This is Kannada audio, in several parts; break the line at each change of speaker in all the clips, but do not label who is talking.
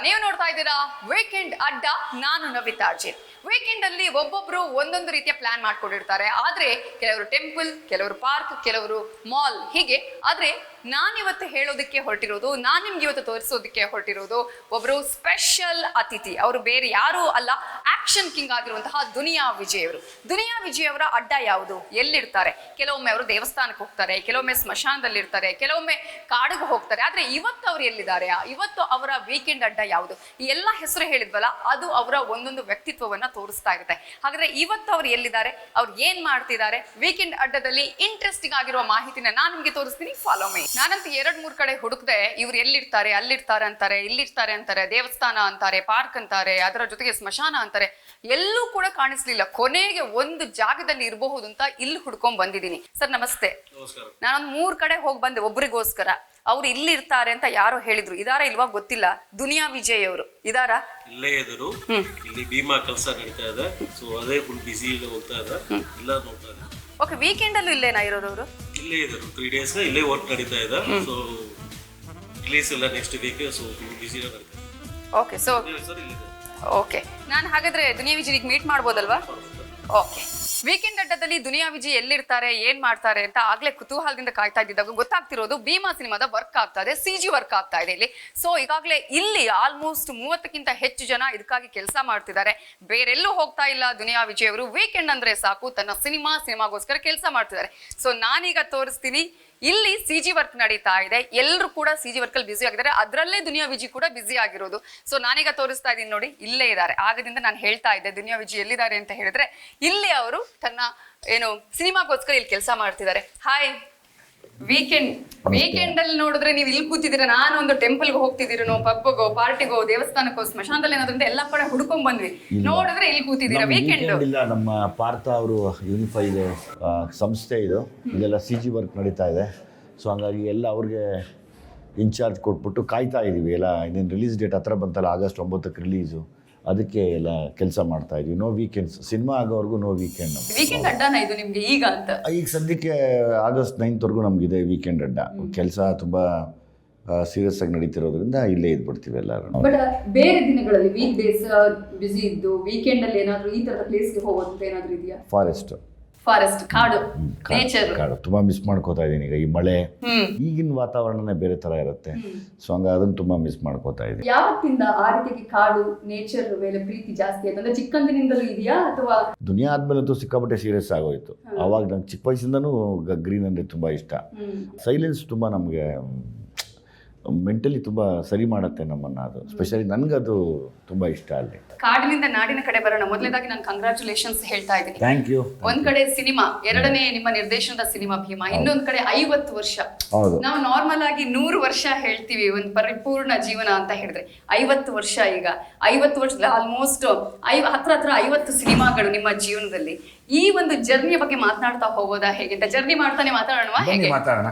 ನೀವು ನೋಡ್ತಾ ಇದ್ದೀರಾ ವೀಕೆಂಡ್ ಅಡ್ಡ. ನಾನು ನವಿತಾ ಅರ್ಜಿತ್. ವೀಕೆಂಡ್ ಅಲ್ಲಿ ಒಬ್ಬೊಬ್ರು ಒಂದೊಂದು ರೀತಿಯ ಪ್ಲಾನ್ ಮಾಡ್ಕೊಂಡಿರ್ತಾರೆ. ಆದ್ರೆ ಕೆಲವರು ಟೆಂಪಲ್, ಕೆಲವರು ಪಾರ್ಕ್, ಕೆಲವರು ಮಾಲ್, ಹೀಗೆ. ಆದ್ರೆ ನಾನಿವತ್ತು ಹೇಳೋದಕ್ಕೆ ಹೊರಟಿರೋದು, ನಾನು ನಿಮ್ಗೆ ಇವತ್ತು ತೋರಿಸೋದಕ್ಕೆ ಹೊರಟಿರೋದು ಒಬ್ರು ಸ್ಪೆಷಲ್ ಅತಿಥಿ. ಅವರು ಬೇರೆ ಯಾರೂ ಅಲ್ಲ, ಆಕ್ಷನ್ ಕಿಂಗ್ ಆಗಿರುವಂತಹ ದುನಿಯಾ ವಿಜಯ್ ಅವರು. ದುನಿಯಾ ವಿಜಯ್ ಅವರ ಅಡ್ಡ ಯಾವುದು, ಎಲ್ಲಿರ್ತಾರೆ? ಕೆಲವೊಮ್ಮೆ ಅವರು ದೇವಸ್ಥಾನಕ್ಕೆ ಹೋಗ್ತಾರೆ, ಕೆಲವೊಮ್ಮೆ ಸ್ಮಶಾನದಲ್ಲಿ ಇರ್ತಾರೆ, ಕೆಲವೊಮ್ಮೆ ಕಾಡಿಗೆ ಹೋಗ್ತಾರೆ. ಆದ್ರೆ ಇವತ್ತು ಅವ್ರು ಎಲ್ಲಿದ್ದಾರೆ, ಇವತ್ತು ಅವರ ವೀಕೆಂಡ್ ಅಡ್ಡ ಯಾವುದು? ಈ ಎಲ್ಲ ಹೆಸರು ಹೇಳಿದ್ವಲ್ಲ, ಅದು ಅವರ ಒಂದೊಂದು ವ್ಯಕ್ತಿತ್ವವನ್ನ ತೋರಿಸ್ತಾ ಇರುತ್ತೆ. ಹಾಗಾದ್ರೆ ಇವತ್ತು ಅವ್ರು ಎಲ್ಲಿದ್ದಾರೆ, ಅವ್ರು ಏನ್ ಮಾಡ್ತಿದ್ದಾರೆ, ವೀಕೆಂಡ್ ಅಡ್ಡದಲ್ಲಿ ಇಂಟ್ರೆಸ್ಟಿಂಗ್ ಆಗಿರುವ ಮಾಹಿತಿನ ನಾನು ನಿಮ್ಗೆ ತೋರಿಸ್ತೀನಿ. Follow me. ನಾನಂತೂ 2-3 ಕಡೆ ಹುಡುಕ್ದೆ, ಇವ್ರು ಎಲ್ಲಿರ್ತಾರೆ, ಅಲ್ಲಿರ್ತಾರೆ ಅಂತಾರೆ, ಇಲ್ಲಿರ್ತಾರೆ ಅಂತಾರೆ, ದೇವಸ್ಥಾನ ಅಂತಾರೆ, ಪಾರ್ಕ್ ಅಂತಾರೆ, ಅದರ ಜೊತೆಗೆ ಸ್ಮಶಾನ ಅಂತಾರೆ, ಎಲ್ಲೂ ಕೂಡ ಕಾಣಿಸ್ಲಿಲ್ಲ. ಕೊನೆಗೆ ಒಂದು ಜಾಗದಲ್ಲಿ ಇರಬಹುದು ಅಂತ ಇಲ್ಲಿ ಹುಡ್ಕೊಂಡ್ ಬಂದಿದ್ದೀನಿ. ಸರ್ ನಮಸ್ತೆ. ನಾನೊಂದು 3 ಕಡೆ ಹೋಗಿ ಬಂದೆ ಒಬ್ರಿಗೋಸ್ಕರ. ಅವ್ರು ಇಲ್ಲಿ ಇರ್ತಾರೆ ಅಂತ ಯಾರೋ ಹೇಳಿದ್ರು. ಇದಾರ ಇಲ್ವಾ ಗೊತ್ತಿಲ್ಲ. ದುನಿಯಾ ವಿಜಯ್ ಅವರು ಇದಾರಾ?
ಇಲ್ಲೇ ಎದುರು ಇಲ್ಲಿ ಭೀಮಾ ಕೆಲಸ ನಡೀತಾ ಇದೆ. ಸೊ ಅದೇ ಫುಲ್ ಬಿಸಿ ಇಲ್ಲಿ ಹೋಗ್ತಾ ಇದೆ, ಇಲ್ಲ ನೋಡ್ತಾ ಇದೆ.
ಓಕೆ, ವೀಕೆಂಡ್ ಅಲ್ಲೂ ಇಲ್ಲೇನಾ ಇರೋದವರು?
ಇಲ್ಲೇ ಇದ್ರು 3 days ಇಲ್ಲೇ ವರ್ಕ್ ನಡೀತಾ ಇದೆ. ಸೊ ರಿಲೀಸ್ ಎಲ್ಲ ನೆಕ್ಸ್ಟ್ ವೀಕ್. ಸೊ ಫುಲ್ ಬಿಸಿ ನಡೀತಾ ಇದೆ.
ಓಕೆ, ಸೊ ಓಕೆ, ನಾನು ಹಾಗಾದ್ರೆ Duniya Vijay meet ಮಾಡ್ಬೋದಲ್ವಾ? Okay. Weekend ಅಡ್ಡದಲ್ಲಿ ದುನಿಯಾ ವಿಜಯ್ ಎಲ್ಲಿರ್ತಾರೆ, ಏನ್ ಮಾಡ್ತಾರೆ ಅಂತ ಆಗ್ಲೇ ಕುತೂಹಲದಿಂದ ಕಾಯ್ತಾ ಇದ್ದಿದ್ದಾಗ ಗೊತ್ತಾಗ್ತಿರೋದು ಭೀಮಾ ಸಿನಿಮಾದ ವರ್ಕ್ ಆಗ್ತಾ ಇದೆ, CG ವರ್ಕ್ ಆಗ್ತಾ ಇದೆ ಇಲ್ಲಿ. ಸೊ ಈಗಾಗಲೇ ಇಲ್ಲಿ ಆಲ್ಮೋಸ್ಟ್ 30ಕ್ಕಿಂತ ಹೆಚ್ಚು ಜನ ಇದಕ್ಕಾಗಿ ಕೆಲಸ ಮಾಡ್ತಿದ್ದಾರೆ. ಬೇರೆಲ್ಲೂ ಹೋಗ್ತಾ ಇಲ್ಲ ದುನಿಯಾ ವಿಜಯ್ ಅವರು. ವೀಕೆಂಡ್ ಅಂದ್ರೆ ಸಾಕು, ತನ್ನ ಸಿನಿಮಾಗೋಸ್ಕರ ಕೆಲಸ ಮಾಡ್ತಿದ್ದಾರೆ. ಸೊ ನಾನೀಗ ತೋರಿಸ್ತೀನಿ. ಇಲ್ಲಿ CG ವರ್ಕ್ ನಡೀತಾ ಇದೆ. ಎಲ್ಲರೂ ಕೂಡ CG ವರ್ಕ್ ಅಲ್ಲಿ ಬಿಸಿ ಆಗಿದ್ದಾರೆ. ಅದರಲ್ಲೇ ದುನಿಯಾ ವಿಜಯ್ ಕೂಡ ಬಿಸಿ ಆಗಿರೋದು. ಸೊ ನಾನೀಗ ತೋರಿಸ್ತಾ ಇದ್ದೀನಿ ನೋಡಿ, ಇಲ್ಲೇ ಇದ್ದಾರೆ. ಆಗದಿಂದ ನಾನು ಹೇಳ್ತಾ ಇದ್ದೆ ದುನಿಯಾ ವಿಜಯ್ ಎಲ್ಲಿದ್ದಾರೆ ಅಂತ ಹೇಳಿದ್ರೆ, ಇಲ್ಲಿ ಅವರು ತನ್ನ ಸಿನಿಮಾಗೋಸ್ಕರ ಇಲ್ಲಿ ಕೆಲಸ ಮಾಡ್ತಿದ್ದಾರೆ. ಹಾಯ್. ವೀಕೆಂಡ್ ಅಲ್ಲಿ ನೋಡಿದ್ರೆ ನೀವು ಇಲ್ಲಿ ಕೂತಿದ್ದೀರಾ, ನಾನು ಒಂದು ಟೆಂಪಲ್ಗೆ ಹೋಗ್ತಿದ್ದೀರೋ, ಪಬ್ಗೋ, ಪಾರ್ಟಿಗೋ, ದೇವಸ್ಥಾನಕ್ಕೋ, ಸ್ಮಶಾನದಲ್ಲಿ ಏನಾದ್ರಿಂದ ಎಲ್ಲ ಕಡೆ ಹುಡ್ಕೊಂಡ್ ಬಂದ್ವಿ. ನೋಡಿದ್ರೆ ಇಲ್ಲಿ ಕೂತಿದ್ದೀರಾ. ವೀಕೆಂಡ್
ಇಲ್ಲ, ನಮ್ಮ ಪಾರ್ಥ ಅವರು ಯೂನಿಫೈಡ್ ಸಂಸ್ಥೆ ಇದು, ಇಲ್ಲೆಲ್ಲ CG ವರ್ಕ್ ನಡೀತಾ ಇದೆ. ಸೊ ಹಂಗಾಗಿ ಎಲ್ಲ ಅವ್ರಿಗೆ ಇನ್ಚಾರ್ಜ್ ಕೊಟ್ಬಿಟ್ಟು ಕಾಯ್ತಾ ಇದ್ದೀವಿ. ಎಲ್ಲ ಇನ್ನೇನು ರಿಲೀಸ್ ಡೇಟ್ ಹತ್ರ ಬಂತಲ್ಲ, August 9ಕ್ಕೆ ರಿಲೀಸು, ಅದಕ್ಕೆ ಎಲ್ಲ ಕೆಲಸ ಮಾಡ್ತಾ ಇದೀವಿ. ನೋ ವೀಕೆಂಡ್ಸ್, ಸಿನಿಮಾ ಆಗೋವರೆಗೂ ನೋ ವೀಕೆಂಡ್.
ವೀಕೆಂಡ್ ಅಡ್ಡನ ಇದು ನಿಮ್ಗೆ ಈಗ ಅಂತ? ಈಗ
ಸದ್ಯಕ್ಕೆ August 9th ನಮಗಿದೆ ವೀಕೆಂಡ್ ಅಡ್ಡ. ಕೆಲಸ ತುಂಬಾ ಸೀರಿಯಸ್ ಆಗಿ ನಡೀತಿರೋದ್ರಿಂದ ಇಲ್ಲೇ ಇದ್ಬಿಡ್ತೀವಿ ಎಲ್ಲರೂ.
ಬಟ್ ಬೇರೆ ದಿನಗಳಲ್ಲಿ ವೀಕ್ ಡೇಸ್ ಬಿಸಿ ಇದ್ದು ವೀಕೆಂಡ್ ಅಲ್ಲಿ ಏನಾದ್ರು ಈ ತರದ ಪ್ಲೇಸ್ಗೆ ಹೋಗೋದು ಏನಾದ್ರು ಇದೆಯಾ? ಫಾರೆಸ್ಟ್, ಕಾಡು, ನೇಚರ್
ತುಂಬಾ ಮಿಸ್ ಮಾಡ್ಕೋತಾ ಇದೀನಿ. ಈಗ ಈ ಮಳೆ, ಈಗಿನ ವಾತಾವರಣನೇ ಬೇರೆ ತರ ಇರುತ್ತೆ. ಸೊ ಹಂಗಾಗಿ ಅದನ್ನ ತುಂಬಾ ಮಿಸ್ ಮಾಡ್ಕೋತಾ ಇದೀನಿ.
ಯಾವತ್ತಿಂದ ಆ ರೀತಿಗೆ ಕಾಡು, ನೇಚರ್ ಮೇಲೆ ಪ್ರೀತಿ ಜಾಸ್ತಿ ಆಯ್ತು? ಅಂದ್ರೆ ಚಿಕ್ಕಂದಿನಿಂದಲೂ ಇದೆಯಾ ಅಥವಾ?
ದುನಿಯಾ ಆದ್ಮೇಲಂತೂ ಸಿಕ್ಕಾಪಟ್ಟೆ ಸೀರಿಯಸ್ ಆಗೋಯ್ತು. ಅವಾಗ ನಂಗೆ ಚಿಕ್ಕ ವಯಸ್ಸಿಂದನೂ ಗ್ರೀನ್ ಅಂದ್ರೆ ತುಂಬಾ ಇಷ್ಟ. ಸೈಲೆನ್ಸ್ ತುಂಬಾ ನಮಗೆ ಮೆಂಟಲಿ ತುಂಬ ಸರಿ ಮಾಡುತ್ತೆ ನಮ್ಮನ್ನು. ಅದು ಸ್ಪೆಷಲಿ ನನಗದು ತುಂಬ ಇಷ್ಟ. ಅಲ್ಲಿ
ಕಾಡಿನಿಂದ ನಾಡಿನ ಕಡೆ ಬರೋಣ. ಮೊದಲನೇದಾಗಿ ನಾನು ಕಂಗ್ರಾಚುಲೇಷನ್ಸ್ ಹೇಳ್ತಾ ಇದ್ದೀನಿ.
Thank you.
ಒಂದ್ ಕಡೆ ಸಿನಿಮಾ, ಎರಡನೇ ನಿಮ್ಮ ನಿರ್ದೇಶನದ ಸಿನಿಮಾ ಭೀಮಾ, ಇನ್ನೊಂದ್ ಕಡೆ 50 ವರ್ಷ. ನಾವು ನಾರ್ಮಲ್ ಆಗಿ 100 ವರ್ಷ ಹೇಳ್ತೀವಿ, ಒಂದು ಪರಿಪೂರ್ಣ ಜೀವನ ಅಂತ ಹೇಳಿದ್ರೆ 50 ವರ್ಷ. ಈಗ 50 ವರ್ಷದಲ್ಲಿ ಆಲ್ಮೋಸ್ಟ್ ಹತ್ರ 50 ಸಿನಿಮಾಗಳು ನಿಮ್ಮ ಜೀವನದಲ್ಲಿ. ಈ ಒಂದು ಜರ್ನಿಯ ಬಗ್ಗೆ ಮಾತನಾಡ್ತಾ ಹೋಗೋದಾ ಹೇಗೆ ಅಂತ? ಜರ್ನಿ ಮಾಡ್ತಾನೆ ಮಾತಾಡೋಣ, ಹೇಗೆ
ಮಾತಾಡೋಣ.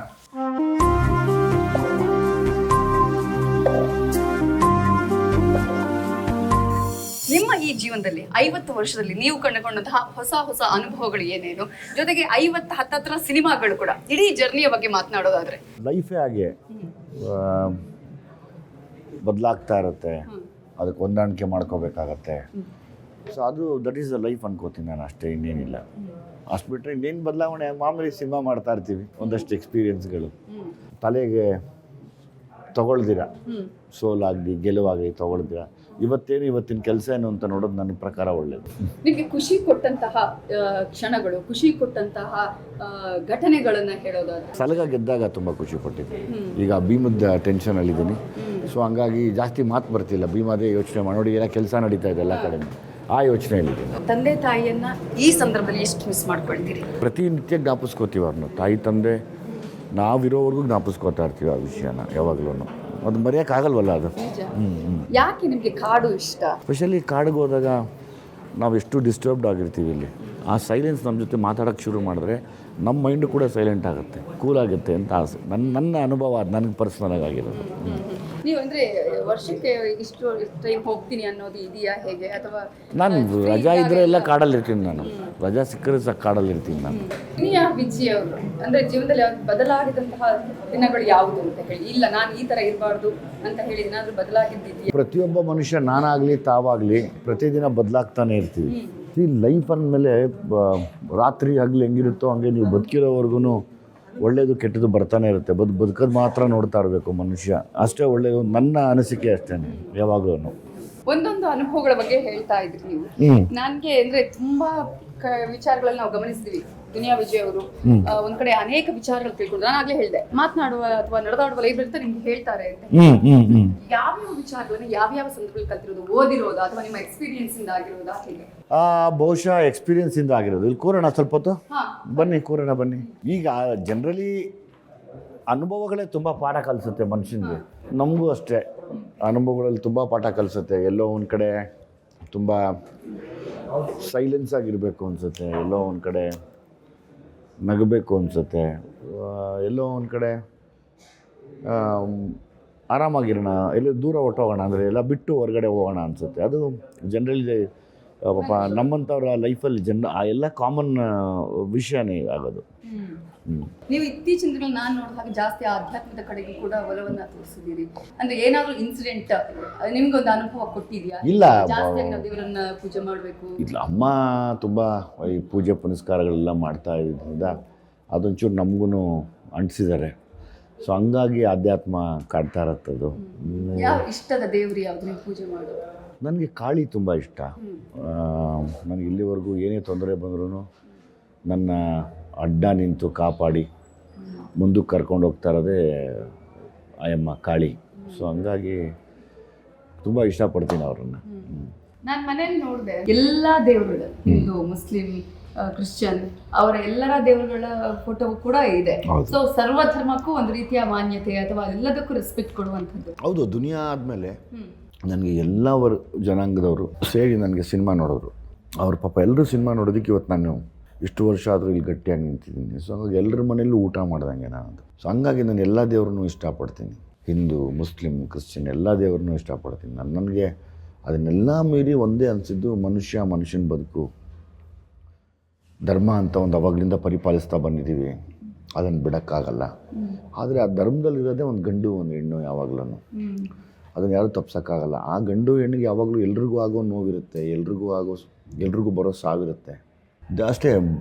ನಿಮ್ಮ ಈ ಜೀವನದಲ್ಲಿ 50 ವರ್ಷದಲ್ಲಿ ನೀವು ಕಂಡುಕೊಂಡಂತಹ ಹೊಸ ಅನುಭವಗಳು ಏನೇನು, ಜೊತೆಗೆ 50 ಹತ್ತತ್ರ ಸಿನಿಮಾಗಳು ಕೂಡ, ಇಡೀ ಜರ್ನಿಯ ಬಗ್ಗೆ ಮಾತನಾಡೋದಾದ್ರೆ?
ಲೈಫೇ ಹಾಗೆ ಬದಲಾಗ್ತಾ ಇರುತ್ತೆ, ಅದಕ್ಕೆ ಹೊಂದಾಣಿಕೆ ಮಾಡ್ಕೋಬೇಕಾಗತ್ತೆ. ಸೊ ಅದು ದಟ್ ಈಸ್ ದ ಲೈಫ್ ಅನ್ಕೋತೀನಿ ನಾನು, ಅಷ್ಟೇ, ಇನ್ನೇನಿಲ್ಲ. ಅಷ್ಟು ಬಿಟ್ಟರೆ ಇನ್ನೇನು ಬದಲಾವಣೆ. ಮಾಮೂಲಿ ಸಿನಿಮಾ ಮಾಡ್ತಾ ಇರ್ತೀವಿ, ಒಂದಷ್ಟು ಎಕ್ಸ್ಪೀರಿಯನ್ಸ್ಗಳು ತಲೆಗೆ ತಗೊಳ್ದಿರ, ಸೋಲಾಗಲಿ ಗೆಲುವಾಗಲಿ ತಗೊಳ್ದಿರ, ಇವತ್ತಿನ ಕೆಲಸ ಏನು ಅಂತ ನೋಡೋದು ನನ್ನ ಪ್ರಕಾರ ಒಳ್ಳೇದು.
ನಿಮಗೆ ಖುಷಿ ಕೊಟ್ಟಂತಹ ಕ್ಷಣಗಳು, ಖುಷಿ ಕೊಟ್ಟಂತಹ ಘಟನೆಗಳನ್ನ ಹೇಳೋದಾದ್ರೆ?
ಸಲಗ ಗೆದ್ದಾಗ ತುಂಬ ಖುಷಿ ಕೊಟ್ಟಿದ್ದೆ. ಈಗ ಭೀಮದ ಟೆನ್ಷನಲ್ಲಿದ್ದೀನಿ. ಸೊ ಹಂಗಾಗಿ ಜಾಸ್ತಿ ಮಾತು ಬರ್ತಿಲ್ಲ. ಭೀಮದೇ ಯೋಚನೆ ಮಾಡಿ ಏನೋ ಕೆಲಸ ನಡೀತಾ ಇದೆ ಎಲ್ಲ ಕಡೆ, ಆ ಯೋಚನೆಯಲ್ಲಿದ್ದೀನಿ.
ತಂದೆ ತಾಯಿಯನ್ನ ಈ ಸಂದರ್ಭದಲ್ಲಿ ಎಷ್ಟು ಮಿಸ್ ಮಾಡ್ಕೊಳ್ತೀರಿ?
ಪ್ರತಿನಿತ್ಯ ಜ್ಞಾಪಿಸ್ಕೋತೀವಿ ಅವ್ರನ್ನ. ತಾಯಿ ತಂದೆ ನಾವಿರೋವರೆಗೂ ಜ್ಞಾಪಿಸ್ಕೋತಾ ಇರ್ತೀವಿ ಆ ವಿಷಯನ ಯಾವಾಗಲೂ. ಅದು ಮರೆಯೋಕ್ಕಾಗಲ್ವಲ್ಲ ಅದು.
ಯಾಕೆ ನಿಮಗೆ ಕಾಡು ಇಷ್ಟ?
ಸ್ಪೆಷಲಿ ಕಾಡಿಗೆ ಹೋದಾಗ ನಾವು ಎಷ್ಟು ಡಿಸ್ಟರ್ಬ್ಡ್ ಆಗಿರ್ತೀವಿ. ಇಲ್ಲಿ ಆ ಸೈಲೆನ್ಸ್ ನಮ್ಮ ಜೊತೆ ಮಾತಾಡೋಕ್ಕೆ ಶುರು ಮಾಡಿದ್ರೆ ನಮ್ಮ ಮೈಂಡು ಕೂಡ ಸೈಲೆಂಟ್ ಆಗುತ್ತೆ, ಕೂಲ್ ಆಗುತ್ತೆ ಅಂತ ಆಸೆ. ನನ್ನ ಅನುಭವ ಅದು, ನನಗೆ ಪರ್ಸ್ನಲ್ ಆಗಿರೋದು.
ನೀವು ಅಂದ್ರೆ ವರ್ಷಕ್ಕೆ ಇಷ್ಟು ಟೈಮ್ ಹೋಗ್ತೀನಿ ಅನ್ನೋದು ಇದೆಯಾ ಹೇಗೆ, ಅಥವಾ
ನಾನು ರಜಾ ಇದ್ದರೆ ಎಲ್ಲ ಕಾಡಲ್ಲಿರ್ತೀನಿ. ನಾನು ರಜಾ ಸಿಕ್ಕರೆ ಸಾಕು ಕಾಡಲ್ಲಿರ್ತೀನಿ ನಾನು.
ದುನಿಯಾ ವಿಜಿ ಅವರು ಅಂದ್ರೆ ಜೀವನದಲ್ಲಿ ಬದಲಾಗಿದಂತಹ ದಿನಗಳು ಯಾವುದು ಅಂತ ಹೇಳಿ, ಇಲ್ಲ ನಾನು ಈ ತರ ಇರಬಾರ್ದು ಅಂತ ಹೇಳಿ ಏನಾದರೂ ಬದಲಾಗಿದ್ದಿದೆಯಾ?
ಪ್ರತಿಯೊಬ್ಬ ಮನುಷ್ಯ ನಾನಾಗಲಿ ತಾವಾಗಲಿ ಪ್ರತಿದಿನ ಬದಲಾಗ್ತಾನೆ ಇರ್ತೀವಿ. ಈ ಲೈಫ್ ಅಂದಮೇಲೆ ರಾತ್ರಿ ಆಗಲಿ ಹೆಂಗಿರುತ್ತೋ ಹಂಗೆ ನೀವು ಬದುಕಿರೋವರೆಗೂ ಒಳ್ಳೆಯದು ಕೆಟ್ಟದ್ದು ಬರ್ತಾನೆ ಇರುತ್ತೆ. ಬದುಕೋದು ಮಾತ್ರ ನೋಡ್ತಾ ಇರಬೇಕು ಮನುಷ್ಯ, ಅಷ್ಟೇ ಒಳ್ಳೆಯದು. ನನ್ನ ಅನಿಸಿಕೆ ಅಷ್ಟೇ ಯಾವಾಗಲೂ.
ಒಂದೊಂದು ಅನುಭವಗಳ ಬಗ್ಗೆ ಹೇಳ್ತಾ ಇದ್ರಿ ನೀವು. ನನಗೆ ಅಂದ್ರೆ ತುಂಬಾ ವಿಚಾರಗಳಲ್ಲಿ ನಾವು ಗಮನಿಸಿದ್ವಿ. ದುನಿಯಾ ವಿಜಯ್ ಅವರು ಒಂದ್ ಕಡೆ ಅನೇಕ ವಿಚಾರಗಳು ತಿಳ್ಕೊಂಡು, ನಾನು ಆಗ್ಲೇ ಹೇಳಿದೆ, ಮಾತನಾಡುವ ಅಥವಾ ನಡೆದಾಡುವ ಲೈಬ್ರರಿ ನಿಮ್ಗೆ ಹೇಳ್ತಾರೆ ಅಂತ. ಯಾವ್ಯಾವ ವಿಚಾರಗಳನ್ನ ಯಾವ್ಯಾವ ಸಂದರ್ಭದಲ್ಲಿ ಕಲ್ತಿರೋದು, ಓದಿರೋದು ಅಥವಾ ನಿಮ್ಮ ಎಕ್ಸ್ಪೀರಿಯನ್ಸ್ ಇಂದ ಆಗಿರೋದಾ ಹೇಗೆ?
ಬಹುಶಃ ಎಕ್ಸ್ಪೀರಿಯನ್ಸ್ ಇಂದ ಆಗಿರೋದು. ಇಲ್ಲಿ ಕೂರೋಣ ಸ್ವಲ್ಪ ಹೊತ್ತು, ಬನ್ನಿ ಕೂರೋಣ ಬನ್ನಿ. ಈಗ ಜನರಲಿ ಅನುಭವಗಳೇ ತುಂಬ ಪಾಠ ಕಲಿಸುತ್ತೆ ಮನುಷ್ಯನಿಗೆ. ನಮಗೂ ಅಷ್ಟೇ ಅನುಭವಗಳಲ್ಲಿ ತುಂಬ ಪಾಠ ಕಲಿಸುತ್ತೆ. ಎಲ್ಲೋ ಒಂದು ಕಡೆ ತುಂಬ ಸೈಲೆನ್ಸ್ ಆಗಿರಬೇಕು ಅನಿಸುತ್ತೆ, ಎಲ್ಲೋ ಒಂದು ಕಡೆ ನಗಬೇಕು ಅನಿಸುತ್ತೆ, ಎಲ್ಲೋ ಒಂದು ಕಡೆ ಆರಾಮಾಗಿರೋಣ, ಎಲ್ಲೋ ದೂರ ಹೊಟ್ಟೋಗೋಣ ಅಂದರೆ ಎಲ್ಲ ಬಿಟ್ಟು ಹೊರಗಡೆ ಹೋಗೋಣ ಅನಿಸುತ್ತೆ. ಅದು ಜನರಲಿ ಪಾಪ ನಮ್ಮಂಥವ್ರ ಲೈಫಲ್ಲಿ ಎಲ್ಲ ಕಾಮನ್ ವಿಷಯನೇ ಆಗೋದು.
ನೀವು ಇತ್ತೀಚಿನ ದಿನಗಳಲ್ಲಿ ನಾನು ನೋಡಿದ ಹಾಗೆ ಜಾಸ್ತಿ ಆಧ್ಯಾತ್ಮದ ಕಡೆಗೆ ಕೂಡ ಒಲವನ್ನ ತೋರಿಸಿದ್ದೀರಿ. ಅಂದ್ರೆ ಏನಾದ್ರೂ ಇನ್ಸಿಡೆಂಟ್ ನಿಮ್ಗೊಂದು ಅನುಭವ ಕೊಟ್ಟಿದ್ಯಾ?
ಇಲ್ಲ,
ಜಾಸ್ತಿ ನಾವು ದೇವರನ್ನ ಪೂಜೆ ಮಾಡಬೇಕು.
ಇಲ್ಲ, ಅಮ್ಮ ತುಂಬ ಈ ಪೂಜೆ ಪುನಸ್ಕಾರಗಳೆಲ್ಲ ಮಾಡ್ತಾ ಇದ್ರಿಂದ ಅದೊಂಚೂರು ನಮಗೂ ಅಂಟಿಸಿದ್ದಾರೆ. ಸೊ ಹಂಗಾಗಿ ಆಧ್ಯಾತ್ಮ ಕಾಡ್ತಾ ಇರತ್ತದು.
ಯಾವ ಇಷ್ಟದ ದೇವ್ರು ಯಾವ್ದು ನೀವು ಪೂಜೆ ಮಾಡೋದು?
ನನಗೆ ಕಾಳಿ ತುಂಬ ಇಷ್ಟ. ನನಗೆ ಇಲ್ಲಿವರೆಗೂ ಏನೇ ತೊಂದರೆ ಬಂದ್ರೂ ನನ್ನ ಅಡ್ಡ ನಿಂತು ಕಾಪಾಡಿ ಮುಂದಕ್ಕೆ ಕರ್ಕೊಂಡು ಹೋಗ್ತಾ ಇರೋದೇ ಆಯಮ್ಮ ಕಾಳಿ. ಸೊ ಹಂಗಾಗಿ ತುಂಬ ಇಷ್ಟಪಡ್ತೀನಿ ಅವ್ರನ್ನ.
ನಾನು ಮನೇಲಿ ನೋಡಿದೆ ಎಲ್ಲ ದೇವರುಗಳು, ಹಿಂದೂ, ಮುಸ್ಲಿಂ, ಕ್ರಿಶ್ಚಿಯನ್, ಅವರ ಎಲ್ಲರ ದೇವರುಗಳ ಫೋಟೋ ಕೂಡ ಇದೆ. ಸೊ ಸರ್ವಧರ್ಮಕ್ಕೂ ಒಂದು ರೀತಿಯ ಮಾನ್ಯತೆ ಅಥವಾ ಎಲ್ಲದಕ್ಕೂ ರೆಸ್ಪೆಕ್ಟ್ ಕೊಡುವಂಥದ್ದು.
ಹೌದು, ದುನಿಯಾ ಆದಮೇಲೆ ನನಗೆ ಎಲ್ಲ ಜನಾಂಗದವರು ಸೇರಿ ನನಗೆ ಸಿನಿಮಾ ನೋಡೋರು. ಅವ್ರ ಪಾಪ ಎಲ್ಲರೂ ಸಿನಿಮಾ ನೋಡೋದಕ್ಕೆ ಇವತ್ತು ನಾನು ಇಷ್ಟು ವರ್ಷ ಆದರೂ ಇಲ್ಲಿ ಗಟ್ಟಿಯಾಗಿ ನಿಂತಿದ್ದೀನಿ. ಸೊ ಹಂಗಾಗಿ ಎಲ್ಲರ ಮನೆಯಲ್ಲೂ ಊಟ ಮಾಡ್ದಂಗೆ ನಾನು. ಸೊ ಹಂಗಾಗಿ ನಾನು ಎಲ್ಲ ದೇವ್ರನ್ನೂ ಇಷ್ಟಪಡ್ತೀನಿ. ಹಿಂದೂ, ಮುಸ್ಲಿಂ, ಕ್ರಿಶ್ಚಿಯನ್ ಎಲ್ಲ ದೇವ್ರನ್ನೂ ಇಷ್ಟಪಡ್ತೀನಿ. ನನಗೆ ಅದನ್ನೆಲ್ಲ ಮೀರಿ ಒಂದೇ ಅನಿಸಿದ್ದು ಮನುಷ್ಯನ ಬದುಕು ಧರ್ಮ ಅಂತ ಒಂದು ಅವಾಗಲಿಂದ ಪರಿಪಾಲಿಸ್ತಾ ಬಂದಿದ್ದೀವಿ. ಅದನ್ನು ಬಿಡೋಕ್ಕಾಗಲ್ಲ. ಆದರೆ ಆ ಧರ್ಮದಲ್ಲಿರೋದೇ ಒಂದು ಗಂಡು ಒಂದು ಹೆಣ್ಣು ಯಾವಾಗಲೂ. ಅದನ್ನು ಯಾರೂ ತಪ್ಸೋಕ್ಕಾಗಲ್ಲ. ಆ ಗಂಡು ಹೆಣ್ಣಿಗೆ ಯಾವಾಗಲೂ ಎಲ್ರಿಗೂ ಆಗೋ ನೋವಿರುತ್ತೆ, ಎಲ್ರಿಗೂ ಬರೋ ಸಾವಿರುತ್ತೆ. ಅಷ್ಟೇ